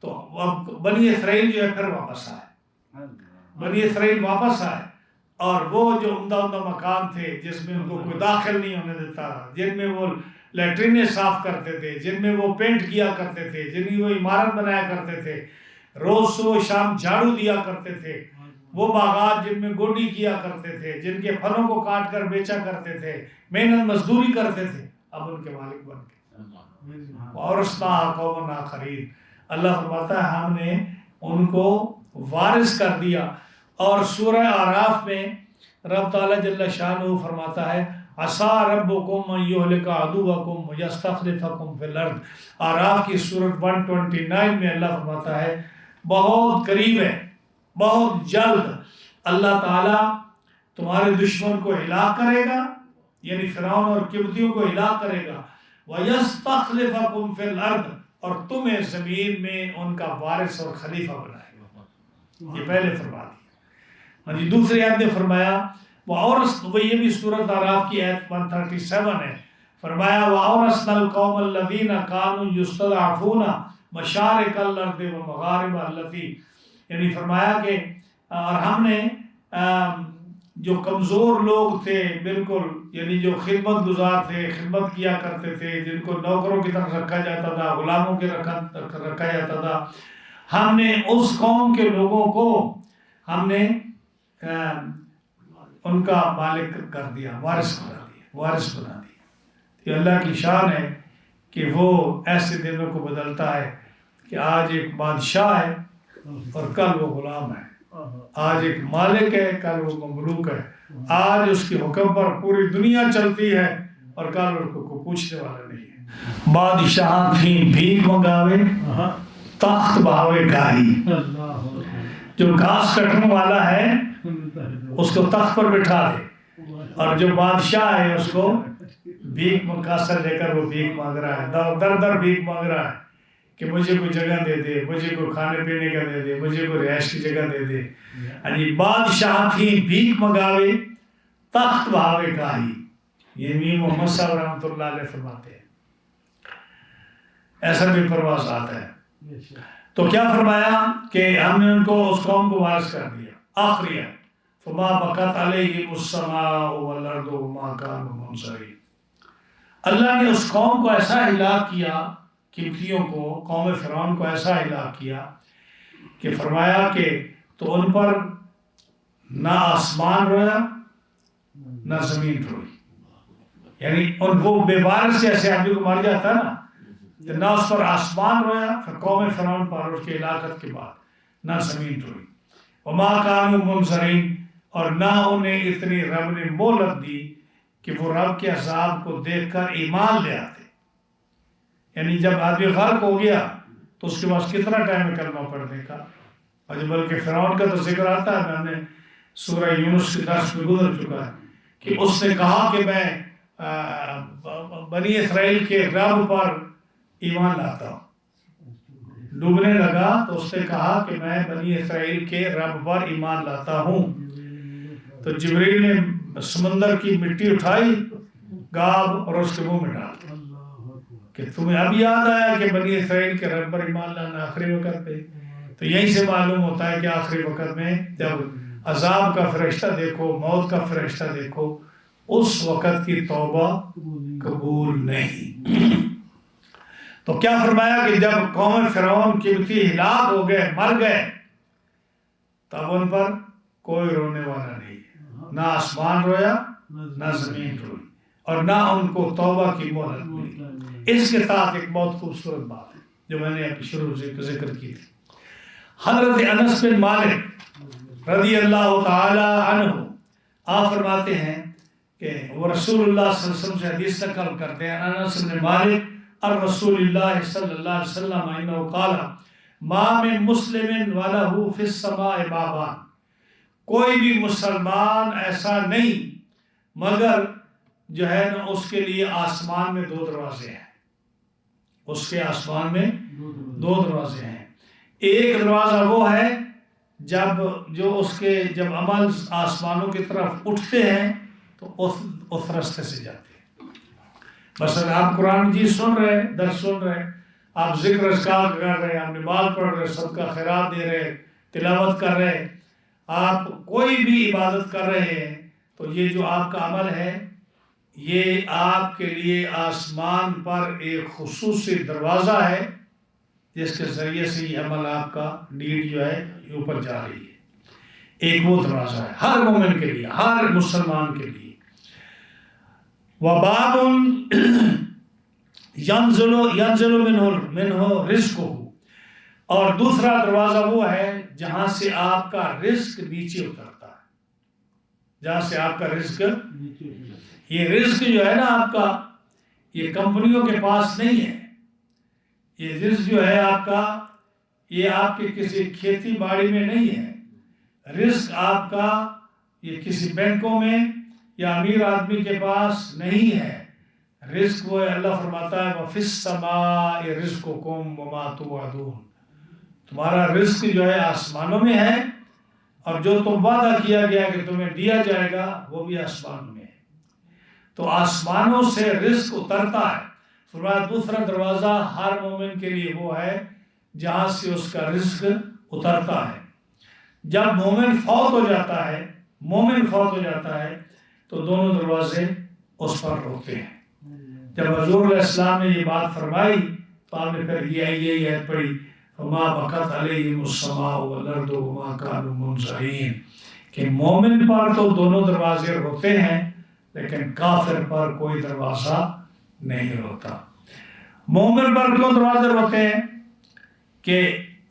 تو اب بنی اسرائیل جو ہے پھر واپس آئے، بنی اسرائیل واپس آئے، اور وہ جو عمدہ مکان تھے جس میں ان کو کوئی داخل نہیں ہونے دیتا، جن میں وہ لیٹرینیں صاف کرتے تھے، جن میں وہ پینٹ کیا کرتے تھے، جن میں وہ عمارت بنایا کرتے تھے، روز صبح شام جھاڑو دیا کرتے تھے، وہ باغات جن میں گوڈی کیا کرتے تھے، جن کے پھلوں کو کاٹ کر بیچا کرتے تھے، محنت مزدوری کرتے تھے، اب ان کے مالک بن گئے۔ وَأَوْرَثْنَاهَا قَوْمًا آخَرِينَ، اللہ فرماتا ہے ہم نے ان کو وارث کر دیا۔ اور سورہ اعراف میں رب تعالیٰ جل شانہ فرماتا ہے عَسَىٰ رَبُّكُمْ أَن يُهْلِكَ عَدُوَّكُمْ وَيَسْتَخْلِفَكُمْ فِي الْأَرْضِ، اعراف کی سورۃ 129 میں اللہ فرماتا ہے بہت قریب ہے، بہت جلد اللہ تعالیٰ تمہارے دشمن کو ہلاک کرے گا، یعنی فرعون اور قبطیوں کو ہلاک کرے گا، وَيَسْتَخْلِفَكُمْ فِي الْأَرْضِ، اور تمہیں زمین میں ان کا وارث اور خلیفہ بنائے گا۔ یہ پہلے فرما دیا۔ دوسری آیت میں فرمایا وہ یہ بھی سورۃ اعراف کی آیت 137 ہے. فرمایا وَأَوْرَثْنَا الْقَوْمَ الَّذِينَ كَانُوا يُسْتَضْعَفُونَ مَشَارِقَ الْأَرْضِ وَمَغَارِبَهَا الَّتِي، یعنی فرمایا کہ اور ہم نے جو کمزور لوگ تھے بالکل، یعنی جو خدمت گزار تھے، خدمت کیا کرتے تھے، جن کو نوکروں کی طرح رکھا جاتا تھا، غلاموں کی رکھا جاتا تھا، ہم نے اس قوم کے لوگوں کو ہم نے ان کا مالک کر دیا، وارث بنا دیا. یہ اللہ کی شان ہے کہ وہ ایسے دنوں کو بدلتا ہے کہ آج ایک بادشاہ ہے اور کل وہ غلام ہے، آج ایک مالک ہے کل وہ مملوک ہے، آج اس کے حکم پر پوری دنیا چلتی ہے اور کل اس کو کوئی پوچھنے والا نہیں ہے. بادشاہ تھیں بھیک منگاوے تخت بہاوے گاہی. جو گھاس کٹنے والا ہے اس کو تخت پر بٹھا دے، اور جو بادشاہ ہے اس کو بھیک مقاصد لے کر وہ بھیک مانگ رہا ہے، در در بھیک مانگ رہا ہے کہ مجھے کوئی جگہ دے دے، مجھے کوئی کھانے پینے کا دے دے، مجھے کوئی رہائش کی جگہ دے دے. یعنی بادشاہ تھی بھیک منگاوے تخت بہاوے گاہی. یہ میم محمد صاحب رحمۃ اللہ علیہ فرماتے ہیں. ایسا بھی پرواز آتا ہے. تو کیا فرمایا کہ ہم نے ان کو اس قوم کو وارث کر دیا. آخری ہے فما بکت علیہم السماء والارض وما كانوا منظرین. اللہ نے اس قوم کو ایسا ہلاک کیا، قبطیوں کو، قوم فرعون کو ایسا ہلاک کیا کہ فرمایا کہ تو ان پر نہ آسمان رویا نہ زمین روئی. یعنی ان وہ بے وارث سے ایسے آدمی کو مار جاتا ہے نا، نہ اس پر آسمان رویا پھر قوم فرعون پر اس کے ہلاکت کے بعد، نہ زمین روئی. وما كانوا منظرین، اور نہ انہیں اتنی رب نے مہلت دی کہ وہ رب کے عذاب کو دیکھ کر ایمان لے آتے. یعنی جب آدمی غرق ہو گیا تو اس کے پاس کتنا ٹائم ہے کلمہ پڑھنے کا. اور بلکہ فرعون کا تو ذکر آتا ہے، میں نے سورہ یونس کے درس میں گزر چکا ہے کہ اس نے کہا کہ میں بنی اسرائیل کے رب پر ایمان لاتا ہوں. ڈوبنے لگا تو اس نے کہا کہ میں بنی اسرائیل کے رب پر ایمان لاتا ہوں. تو جبریل نے سمندر کی مٹی اٹھائی، گاب اور اس کے منہ میں ڈال کہ تمہیں اب یاد آیا کہ بنی اسرائیل کے رب پر ایمان لانا آخری وقت پہ. تو یہیں سے معلوم ہوتا ہے کہ آخری وقت میں جب عذاب کا فرشتہ دیکھو، موت کا فرشتہ دیکھو، اس وقت کی توبہ قبول نہیں. تو کیا فرمایا کہ جب قوم فرعون قبطی ہلاک ہو گئے، مر گئے، تب ان پر کوئی رونے والا نہیں، نہ آسمان رویا نہ زمین روئی، اور نہ ان کو توبہ کی مہلت ملی. اس کے ساتھ ایک بہت خوبصورت بات ہے جو میں نے ابھی شروع سے ذکر کی تھی. حضرت انس بن مالک رضی اللہ تعالی عنہ آپ فرماتے ہیں کہ وہ رسول اللہ صلی اللہ علیہ وسلم سے حدیث نقل کرتے ہیں. انس بن مالک الرسول اللہ صلی اللہ علیہ وسلم انہ قال ما من مسلم وله فی السماء بابان. کوئی بھی مسلمان ایسا نہیں مگر جو ہے نا اس کے لیے آسمان میں دو دروازے ہیں. اس کے آسمان میں دو دروازے ہیں. ایک دروازہ وہ ہے جب عمل آسمانوں کی طرف اٹھتے ہیں تو اس راستے سے جاتے ہیں. مثلا آپ قرآن مجید سن رہے، درس سن رہے، آپ ذکر اذکار کر رہے، آپ نماز پڑھ رہے، صدقہ خیرات دے رہے، تلاوت کر رہے، آپ کوئی بھی عبادت کر رہے ہیں، تو یہ جو آپ کا عمل ہے یہ آپ کے لیے آسمان پر ایک خصوصی دروازہ ہے جس کے ذریعے سے یہ عمل آپ کا نیڈ جو ہے یہ اوپر جا رہی ہے. ایک وہ دروازہ ہے ہر مومن کے لیے، ہر مسلمان کے لیے. وَبَابٌ يَنزِلُ مِنْهُ رِزْقُهُ، اور دوسرا دروازہ وہ ہے جہاں سے آپ کا رزق نیچے اترتا ہے، جہاں سے آپ کا رزق، یہ رزق جو ہے نا آپ کا، یہ کمپنیوں کے پاس نہیں ہے. یہ رزق جو ہے آپ کا یہ آپ کے کسی کھیتی باڑی میں نہیں ہے. رزق آپ کا یہ کسی بینکوں میں یا امیر آدمی کے پاس نہیں ہے. رزق وہ ہے، اللہ فرماتا ہے وَفِي السَّمَاءِ رِزْقُكُمْ وَمَا تُوعَدُونَ. تمہارا رزق جو ہے آسمانوں میں ہے اور جو تم وعدہ کیا گیا کہ تمہیں دیا جائے گا وہ بھی آسمانوں میں ہے۔ تو آسمانوں سے رزق اترتا ہے۔ فرمایا دوسرا دروازہ ہر مومن کے لیے وہ ہے جہاں سے اس کا رزق اترتا ہے۔ جب مومن فوت ہو جاتا ہے تو دونوں دروازے اس پر ہوتے ہیں۔ جب حضور علیہ السلام نے یہ بات فرمائی تو آپ نے پھر یہی آیت پڑھی فما بکت علیہم السماء والارض وما كانوا منظرین، کہ مومن پر تو دونوں دروازے ہوتے ہیں لیکن کافر پر کوئی دروازہ نہیں ہوتا۔ مومن پر کیوں دروازے ہوتے ہیں کہ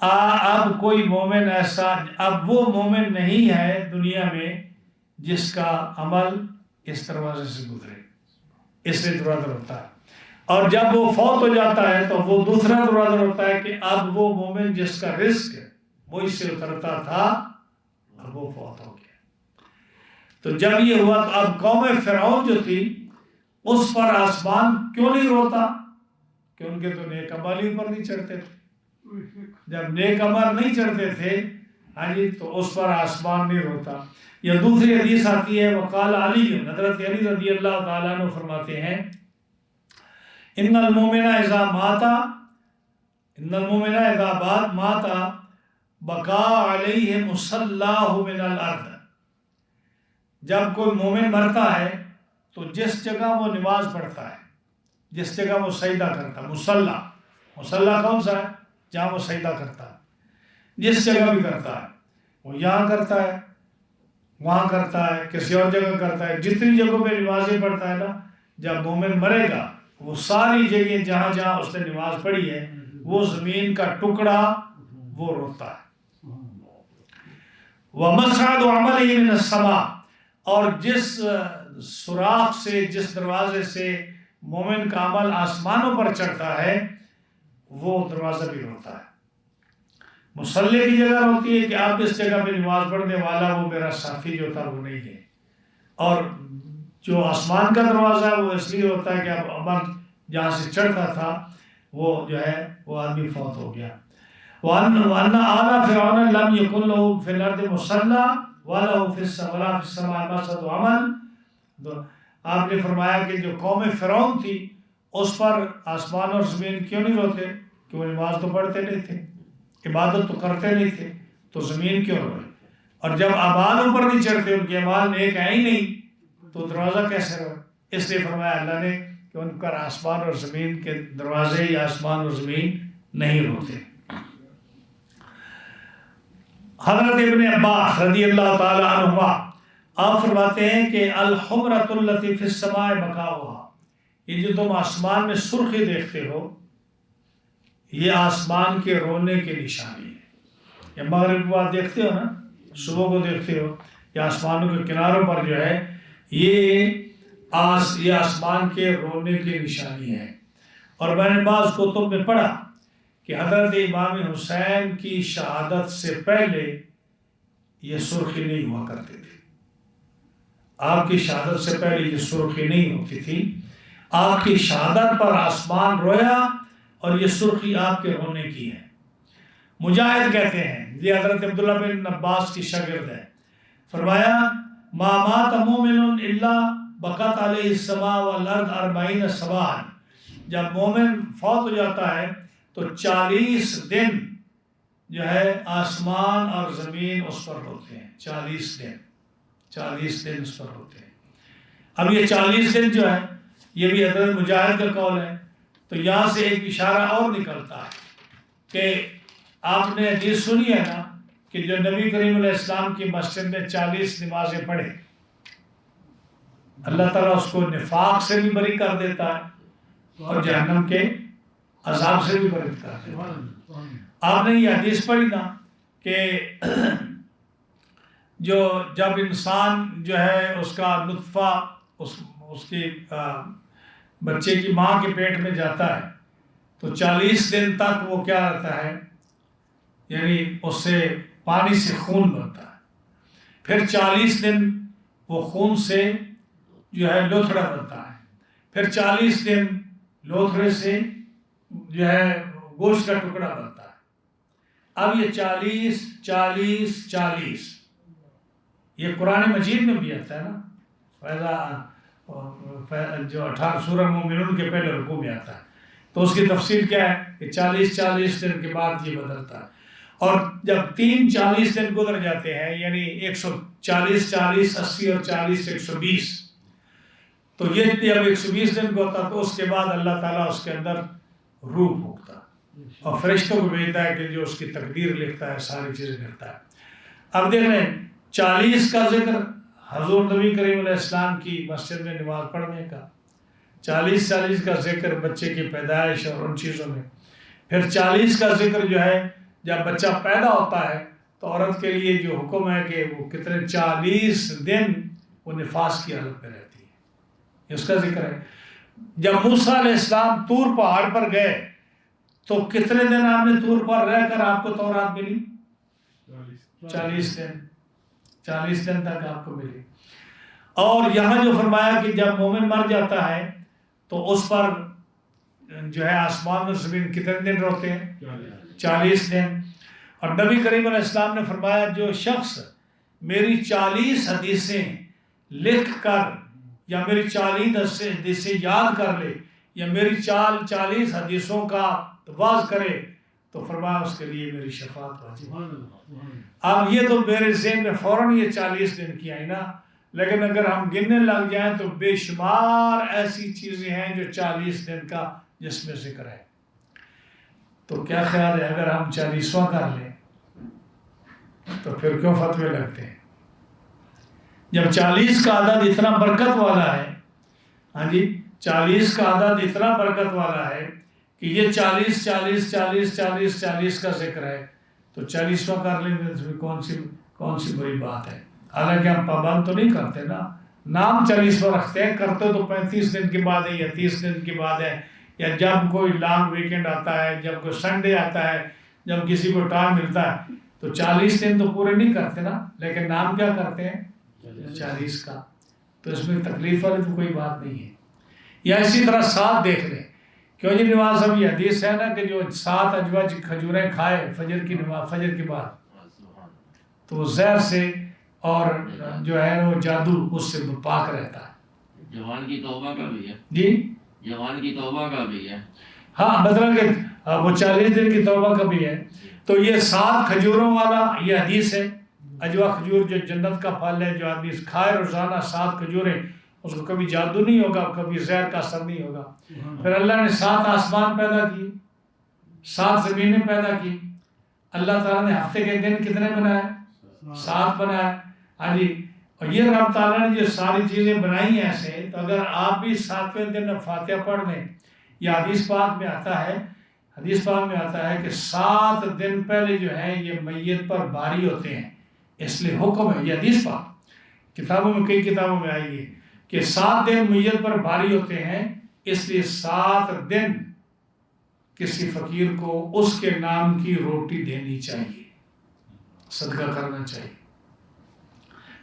اب کوئی مومن ایسا، اب وہ مومن نہیں ہے دنیا میں جس کا عمل اس دروازے سے گزرے، اس لیے دروازہ ہوتا ہے۔ اور جب وہ فوت ہو جاتا ہے تو وہ دوسرا دروازہ ہوتا ہے کہ اب وہ مومن جس کا رزق وہی سے اترتا تھا اب وہ فوت ہو گیا۔ تو جب یہ ہوا تو اب قوم فرعون جو تھی اس پر آسمان کیوں نہیں روتا؟ کہ ان کے تو نیک عمل ہی اوپر نہیں چڑھتے تھے۔ جب نیک عمل نہیں چڑھتے تھے ہاں جی تو اس پر آسمان نہیں روتا۔ یا دوسری حدیث آتی ہے وقال علی، حضرت علی رضی اللہ تعالیٰ عنہ فرماتے ہیں ان المؤمن اذا مات بقا علیہ مصلاہ من الارض، جب کوئی مومن مرتا ہے تو جس جگہ وہ نماز پڑھتا ہے، جس جگہ وہ سجدہ کرتا ہے، مصلی کون سا ہے؟ جہاں وہ سجدہ کرتا ہے، جس جگہ بھی کرتا ہے، وہ یہاں کرتا ہے، وہاں کرتا ہے، کسی اور جگہ کرتا ہے، جتنی جگہوں پہ نمازیں پڑھتا ہے نا، جب مومن مرے گا وہ ساری جگہ جہاں جہاں اس نے نماز پڑھی ہے وہ زمین کا ٹکڑا وہ روتا ہے۔ وَمَصْعَدُ عَمَلِهِ مِنَ السَّمَاءِ، اور جس سوراخ سے، جس دروازے سے مومن کا عمل آسمانوں پر چڑھتا ہے وہ دروازہ بھی روتا ہے۔ مصلی کی جگہ ہوتی ہے کہ آپ اس جگہ پہ نماز پڑھنے والا وہ میرا ساتھی جو تھا وہ نہیں ہے، اور جو آسمان کا دروازہ ہے وہ اس لیے ہوتا ہے کہ اب عمل جہاں سے چڑھتا تھا وہ جو ہے وہ آدمی فوت ہو گیا۔ وَأَنَّ آلَ فِرْعَوْنَ لَمْ يَكُنْ لَهُ فِي الْأَرْضِ مُصَلًّى وَلَهُ فِي السَّمَاءِ مَصْعَدُ عَمَلٍ، آپ نے فرمایا کہ جو قوم فرعون تھی اس پر آسمان اور زمین کیوں نہیں روتے؟ کہ وہ نماز تو پڑھتے نہیں تھے، عبادت تو کرتے نہیں تھے، تو زمین کیوں روئے؟ اور جب اعمال اوپر نہیں چڑھتے، ان کے اعمال نیک ہیں ہی نہیں، تو دروازہ کیسے روئے؟ اس لیے فرمایا اللہ نے کہ ان پر آسمان اور زمین کے دروازے یا آسمان اور زمین نہیں روتے۔ حضرت ابن عباس رضی اللہ تعالی عنہما آپ فرماتے ہیں کہ الحمرۃ التی فی السماء بقاؤھا، یہ جو تم آسمان میں سرخی دیکھتے ہو یہ آسمان کے رونے کی نشانی ہے۔ یا مغرب کو آپ دیکھتے ہو نا، صبح کو دیکھتے ہو، یا آسمانوں کے کناروں پر جو ہے یہ آسمان کے رونے کی نشانی ہے۔ اور میں نے بعض کتب میں پڑھا کہ حضرت امام حسین کی شہادت سے پہلے یہ سرخی نہیں ہوا کرتی تھی، آپ کی شہادت سے پہلے یہ سرخی نہیں ہوتی تھی، آپ کی شہادت پر آسمان رویا اور یہ سرخی آپ کے رونے کی ہے۔ مجاہد کہتے ہیں، یہ حضرت عبداللہ بن عباس کی شاگرد ہے، فرمایا ما مات مومن الا بقت علیہ السماء والارض 40 صباحا، جب مومن فوت ہو جاتا ہے تو 40 دن جو ہے آسمان اور زمین اس پر ہوتے ہیں، 40 دن اس پر ہوتے ہیں۔ اب یہ 40 دن جو ہے یہ بھی حضرت مجاہد کا قول ہے، تو یہاں سے ایک اشارہ اور نکلتا ہے کہ آپ نے حدیث سنی ہے نا کہ جو نبی کریم علیہ السلام کی مسجد میں 40 نمازیں پڑھے اللہ تعالیٰ اس کو نفاق سے بھی بری کر دیتا ہے اور جہنم کے عذاب سے بھی بری کر دیتا ہے۔ آپ نے یہ حدیث پڑھی نا کہ جو جب انسان جو ہے اس کا نطفہ اس کی بچے کی ماں کے پیٹ میں جاتا ہے تو 40 دن تک وہ کیا رہتا ہے، یعنی اس سے پانی سے خون بنتا ہے، پھر 40 دن وہ خون سے جو ہے لوتھڑا بنتا ہے، پھر 40 دن لوتھڑے سے جو ہے گوشت کا ٹکڑا بنتا ہے۔ اب یہ 40 یہ قرآن مجید میں بھی آتا ہے نا، جو 18 سورہ مومنون کے پہلے رکوع میں آتا ہے. تو اس کی تفصیل کیا ہے کہ 40 دن کے بعد یہ بدلتا ہے. اور جب 40 دن گزر جاتے ہیں، یعنی 140 80 اور 40 120، تو یہ جب 120 دن کو ہوتا تو اس کے بعد اللہ تعالیٰ اس کے اندر روح پھونکتا اور فرشتوں کو بھیجتا ہے کہ جو اس کی تقدیر لکھتا ہے، ساری چیزیں لکھتا ہے. اب دیکھ لیں 40 کا ذکر حضور نبی کریم علیہ السلام کی مسجد میں نماز پڑھنے کا، 40 کا ذکر بچے کی پیدائش اور ان چیزوں میں، پھر 40 کا ذکر جو ہے جب بچہ پیدا ہوتا ہے تو عورت کے لیے جو حکم ہے کہ وہ کتنے 40 دن وہ نفاس کی حالت میں رہتی ہے، اس کا ذکر ہے. جب موسیٰ علیہ السلام طور پہاڑ پر گئے تو کتنے دن آپ نے طور پر رہ کر آپ کو تورات ملی؟ 40 دن، 40 دن تک آپ کو ملی. اور یہاں جو فرمایا کہ جب مومن مر جاتا ہے تو اس پر جو ہے آسمان و زمین کتنے دن روتے ہیں؟ 40 دن. اور نبی کریم علیہ السلام نے فرمایا جو شخص میری 40 حدیثیں لکھ کر یا میری 40 حدیثیں یاد کر لے یا میری 40 حدیثوں کا واعظ کرے تو فرمایا اس کے لیے میری شفاعت واجب. اب یہ تو میرے ذہن میں فوراً یہ 40 دن کی آئی نا، لیکن اگر ہم گننے لگ جائیں تو بے شمار ایسی چیزیں ہیں جو 40 دن کا جس میں ذکر ہے. تو کیا خیال ہے اگر ہم 40واں کر لیں تو پھر کیوں فتوے لگتے ہیں؟ جب 40 کا عدد اتنا برکت والا ہے، ہاں جی 40 کا عدد اتنا برکت والا ہے کہ یہ 40 کا ذکر ہے تو 40واں کر لیں گے، کون سی بری بات ہے. حالانکہ ہم پابند تو نہیں کرتے نا، نام 40واں رکھتے ہیں، کرتے تو 35 دن کے بعد ہے یا 30 دن کے بعد ہے، یا جب کوئی لانگ ویکنڈ آتا ہے، جب کوئی سنڈے آتا ہے، جب کسی کو ٹائم ملتا ہے تو 40 دن تو پورے نہیں کرتے نا، لیکن نام کیا کرتے ہیں 40 کا. تو اس میں تکلیف والی تو کوئی بات نہیں ہے. یا اسی طرح 7 دیکھ لیں، کیوں جی نماز اب یہ حدیث ہے نا کہ جو 7 اجوا کھجوریں کھائے فجر کی نماز فجر کے بعد تو زہر سے اور جو ہے وہ جادو اس سے پاک رہتا ہے. جوان کی توبہ کا بھی ہے جی، جوان کی توبہ کا بھی ہے. ہاں مطلب کہ وہ 40 دن کی توبہ کا بھی ہے. تو یہ 7 کھجوروں والا یہ حدیث ہے. اجوا کھجور جو جنت کا پھل ہے، جو آدمی کھائے روزانہ 7 کھجوریں، اس کو کبھی جادو نہیں ہوگا، کبھی زہر کا اثر نہیں ہوگا. پھر اللہ نے 7 آسمان پیدا کی، 7 زمینیں پیدا کی. اللہ تعالیٰ نے ہفتے کے دن کتنے بنائے؟ 7 بنائے. ہاں جی، اور یہ رب تعالیٰ نے جو ساری چیزیں بنائی ہیں ایسے، تو اگر آپ بھی 7ویں دن فاتحہ پڑھ لیں، یہ حدیث پاک میں آتا ہے کہ 7 دن پہلے جو ہے یہ میت پر بھاری ہوتے ہیں، اس لیے حکم ہے. یہ حدیث پاک کتابوں میں کئی کتابوں میں آئی ہے کہ 7 دن میت پر بھاری ہوتے ہیں، اس لیے 7 دن کسی فقیر کو اس کے نام کی روٹی دینی چاہیے، صدقہ کرنا چاہیے.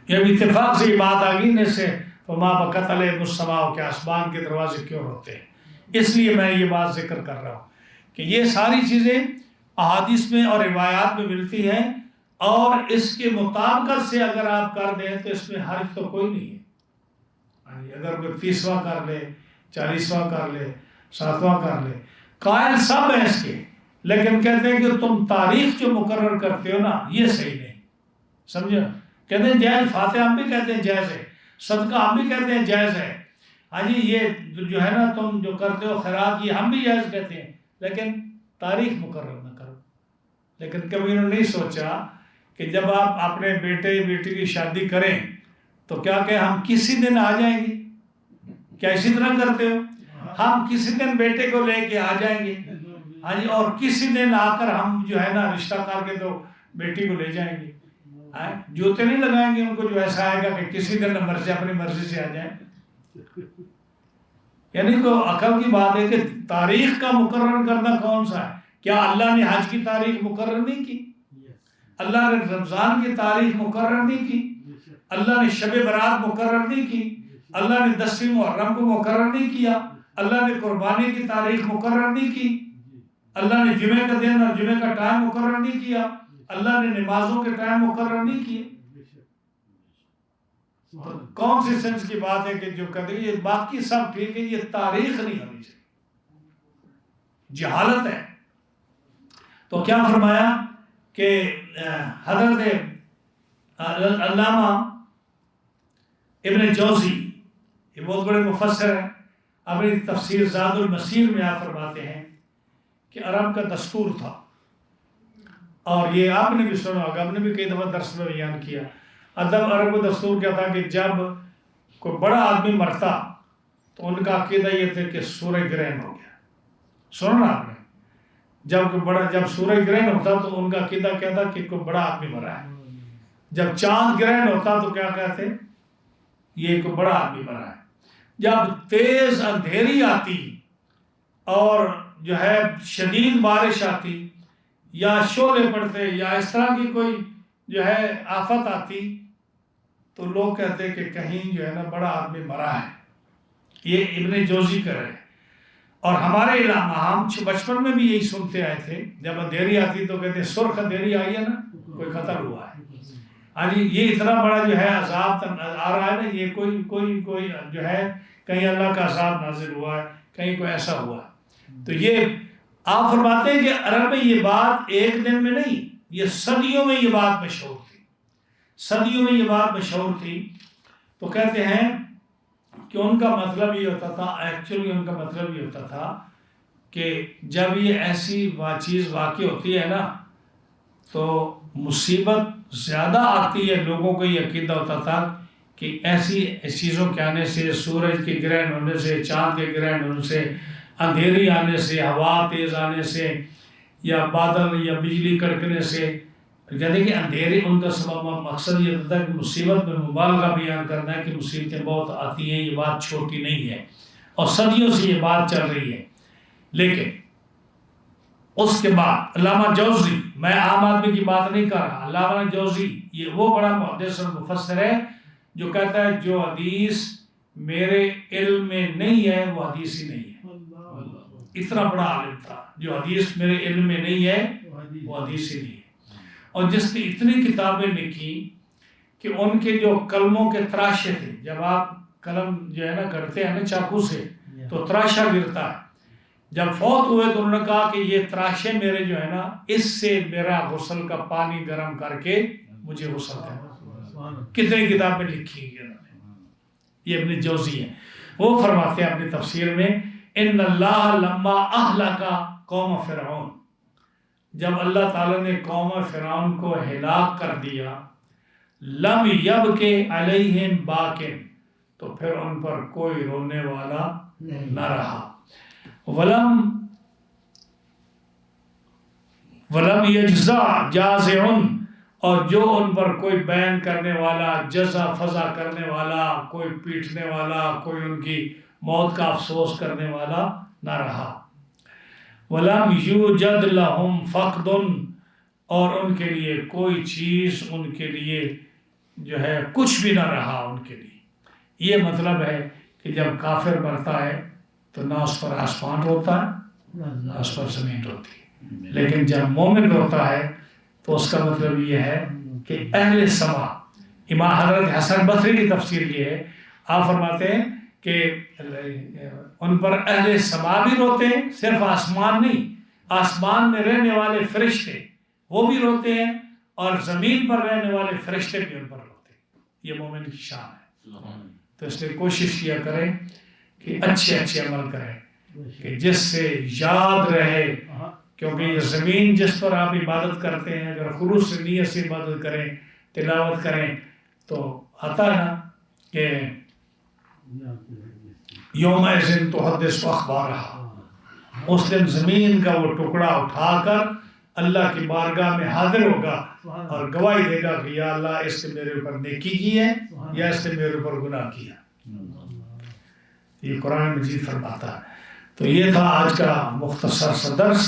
یہ اتفاق سے یہ بات آ گئی نے سے وما بکت علیہم السماء کہ آسمان کے دروازے کیوں روتے ہیں. اس لیے میں یہ بات ذکر کر رہا ہوں کہ یہ ساری چیزیں احادیث میں اور روایات میں ملتی ہیں، اور اس کے مطابقت سے اگر آپ کر دیں تو اس میں حرج تو کوئی نہیں ہے. اگر کوئی 30واں کر لے، 40واں کر لے، 7واں کر لے، قائل سب ہیں اس کے، لیکن کہتے ہیں کہ تم تاریخ جو مقرر کرتے ہو نا یہ صحیح نہیں. سمجھا؟ کہتے ہیں جائز، فاتحہ ہم بھی کہتے ہیں جائز ہے، صدقہ ہم بھی کہتے ہیں جائز ہے. ہاں جی، یہ جو ہے نا تم جو کرتے ہو خیرات، یہ ہم بھی جائز کہتے ہیں، لیکن تاریخ مقرر نہ کرو. لیکن کبھی انہوں نے نہیں سوچا کہ جب آپ اپنے بیٹے بیٹی کی شادی کریں تو کیا کہ ہم کسی دن آ جائیں گے؟ کیا اسی طرح کرتے ہو؟ ہم کسی دن بیٹے کو لے کے آ جائیں گے، ہاں جی، اور کسی دن آ کر ہم جو ہے نا رشتہ کر کے تو بیٹی کو لے جائیں گے. جوتے نہیں لگائیں گے ان کو جو ایسا آئے گا کہ کسی دن مرضی اپنی مرضی سے آ جائیں. یعنی تو عقل کی بات ہے کہ تاریخ کا مقرر کرنا کون سا ہے؟ کیا اللہ نے حج کی تاریخ مقرر نہیں کی؟ اللہ نے رمضان کی تاریخ مقرر نہیں کی؟ اللہ نے شب برات مقرر نہیں کی؟ اللہ نے 10ویں محرم کو مقرر نہیں کیا؟ اللہ نے قربانی کی تاریخ مقرر نہیں کی؟ اللہ نے جمعہ کا دن اور جمعہ کا ٹائم مقرر نہیں کیا؟ اللہ نے نمازوں کے ٹائم مقرر نہیں کیے؟ کون سی سینس کی بات ہے کہ جو کہتے ہیں یہ باقی سب ٹھیک ہے، یہ تاریخ نہیں ہونی چاہیے، جہالت ہے۔ تو کیا فرمایا کہ حضرت علامہ ابن جوزی، یہ بہت بڑے مفسر ہیں، اپنی تفسیر زاد المسیر میں آپ فرماتے ہیں کہ عرب کا دستور تھا، اور یہ آپ نے بھی سنا ہوگا، آپ نے بھی کئی دفعہ درس میں بیان کیا، ادب عرب کا دستور کیا تھا کہ جب کوئی بڑا آدمی مرتا تو ان کا عقیدہ یہ تھا کہ سورج گرہن ہو گیا۔ سننا آپ نے، جب سورج گرہن ہوتا تو ان کا عقیدہ کیا تھا کہ کوئی بڑا آدمی مرا ہے۔ جب چاند گرہن ہوتا تو کیا کہتے، یہ کوئی بڑا آدمی مرا ہے۔ جب تیز اندھیری آتی اور جو ہے شدید بارش آتی یا شعلے پڑتے یا اس طرح کی کوئی جو ہے آفت آتی تو لوگ کہتے کہ کہیں جو ہے نا بڑا آدمی مرا ہے۔ یہ ابن جوزی کر رہے ہیں۔ اور ہمارے علاقہ ہم بچپن میں بھی یہی سنتے آئے تھے، جب اندھیری آتی تو کہتے سرخ اندھیری آئی ہے نا، کوئی خطر ہوا ہے۔ ہاں جی، یہ اتنا بڑا جو ہے عذاب آ رہا ہے نا، یہ کوئی جو ہے کہیں اللہ کا عذاب نازل ہوا ہے، کہیں کوئی ایسا ہوا ہے۔ تو یہ آپ فرماتے ہیں کہ عرب میں یہ بات ایک دن میں نہیں، یہ صدیوں میں یہ بات مشہور تھی، صدیوں میں یہ بات مشہور تھی۔ تو کہتے ہیں کہ ان کا مطلب یہ ہوتا تھا، ایکچولی ان کا مطلب یہ ہوتا تھا کہ جب یہ ایسی چیز واقع ہوتی ہے نا تو مصیبت زیادہ آتی ہے، لوگوں کو یہ عقیدہ ہوتا تھا کہ ایسی چیزوں کے آنے سے، سورج کے گرہن ہونے سے، چاند کے گرہن ہونے سے، اندھیری آنے سے، ہوا تیز آنے سے، یا بادل یا بجلی کڑکنے سے، کہتے ہیں کہ اندھیرے ان کا سبب مقصد یہ ہوتا ہے کہ مصیبت میں مبالغہ بیان کرنا ہے کہ مصیبتیں بہت آتی ہیں، یہ بات چھوٹی نہیں ہے، اور صدیوں سے یہ بات چل رہی ہے۔ لیکن اس کے بعد علامہ جوزی، میں عام آدمی کی بات نہیں کر رہا، علامہ جوزی یہ وہ بڑا محدث اور مفسر ہے جو کہتا ہے جو حدیث میرے علم میں نہیں ہے وہ حدیث ہی نہیں ہے۔ اتنا بڑا عالم تھا، جو حدیث میرے علم میں نہیں ہے وہ حدیث ہی نہیں ہے۔ اور جس نے اتنی کتابیں لکھی کہ ان کے جو قلموں کے تراشے تھے، جب آپ قلم جو ہے نا کرتے ہیں نا چاقو سے تو تراشا گرتا ہے، جب فوت ہوئے تو انہوں نے کہا کہ یہ تراشے میرے جو ہے نا اس سے میرا غسل کا پانی گرم کر کے مجھے غسل دینا۔ کتنی کتابیں لکھی ہیں انہوں نے، یہ ابن جوزی ہیں۔ وہ فرماتے ہیں اپنی تفسیر میں ان اللہ لما اہلک قوم فرعون، جب اللہ تعالیٰ نے قوم فرعون کو ہلاک کر دیا، لم یبک علیہم باکن، تو پھر ان پر کوئی رونے والا نہ رہا، ولم یجزع جازع، اور جو ان پر کوئی بیان کرنے والا، جزا فضا کرنے والا، کوئی پیٹنے والا، کوئی ان کی موت کا افسوس کرنے والا نہ رہا، وَلَمْ يُوجَدْ لَهُمْ فَقْدٌ، اور ان کے لیے کوئی چیز ان کے لیے جو ہے کچھ بھی نہ رہا ان کے لیے۔ یہ مطلب ہے کہ جب کافر مرتا ہے تو نہ اس پر آسمان ہوتا ہے نہ اس پر زمین ہوتی ہے، لیکن جب مومن ہوتا ہے تو اس کا مطلب یہ ہے کہ اہل سما، امام حضرت حسن بصری کی تفسیر یہ ہے، آپ فرماتے ہیں کہ ان پر اہل سما بھی روتے ہیں، صرف آسمان نہیں، آسمان میں رہنے والے فرشتے وہ بھی روتے ہیں، اور زمین پر رہنے والے فرشتے بھی ان پر روتے ہیں۔ یہ مومن کی شان ہے۔ تو اس لیے کوشش کیا کریں کہ اچھے عمل کریں کہ جس سے یاد رہے، کیونکہ یہ زمین جس پر آپ عبادت کرتے ہیں اگر خلوص سے نیت سے عبادت کریں، تلاوت کریں، تو آتا ہے نا کہ یومئذ تحدث اخبارہا، اس دن زمین کا وہ ٹکڑا اٹھا کر اللہ کی بارگاہ میں حاضر ہوگا اور گواہی دے گا کہ یا اللہ اس نے میرے اوپر نیکی کی ہے یا اس نے میرے اوپر گناہ کیا۔ یہ قرآن مجید فرماتا ہے۔ تو یہ تھا آج کا مختصر سا درس۔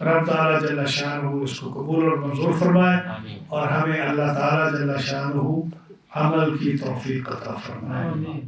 رب تعالیٰ جل شانہ اس کو قبول اور منظور فرمائے، اور ہمیں اللہ تعالیٰ جل شانہ عمل کی توفیق عطا فرمائے۔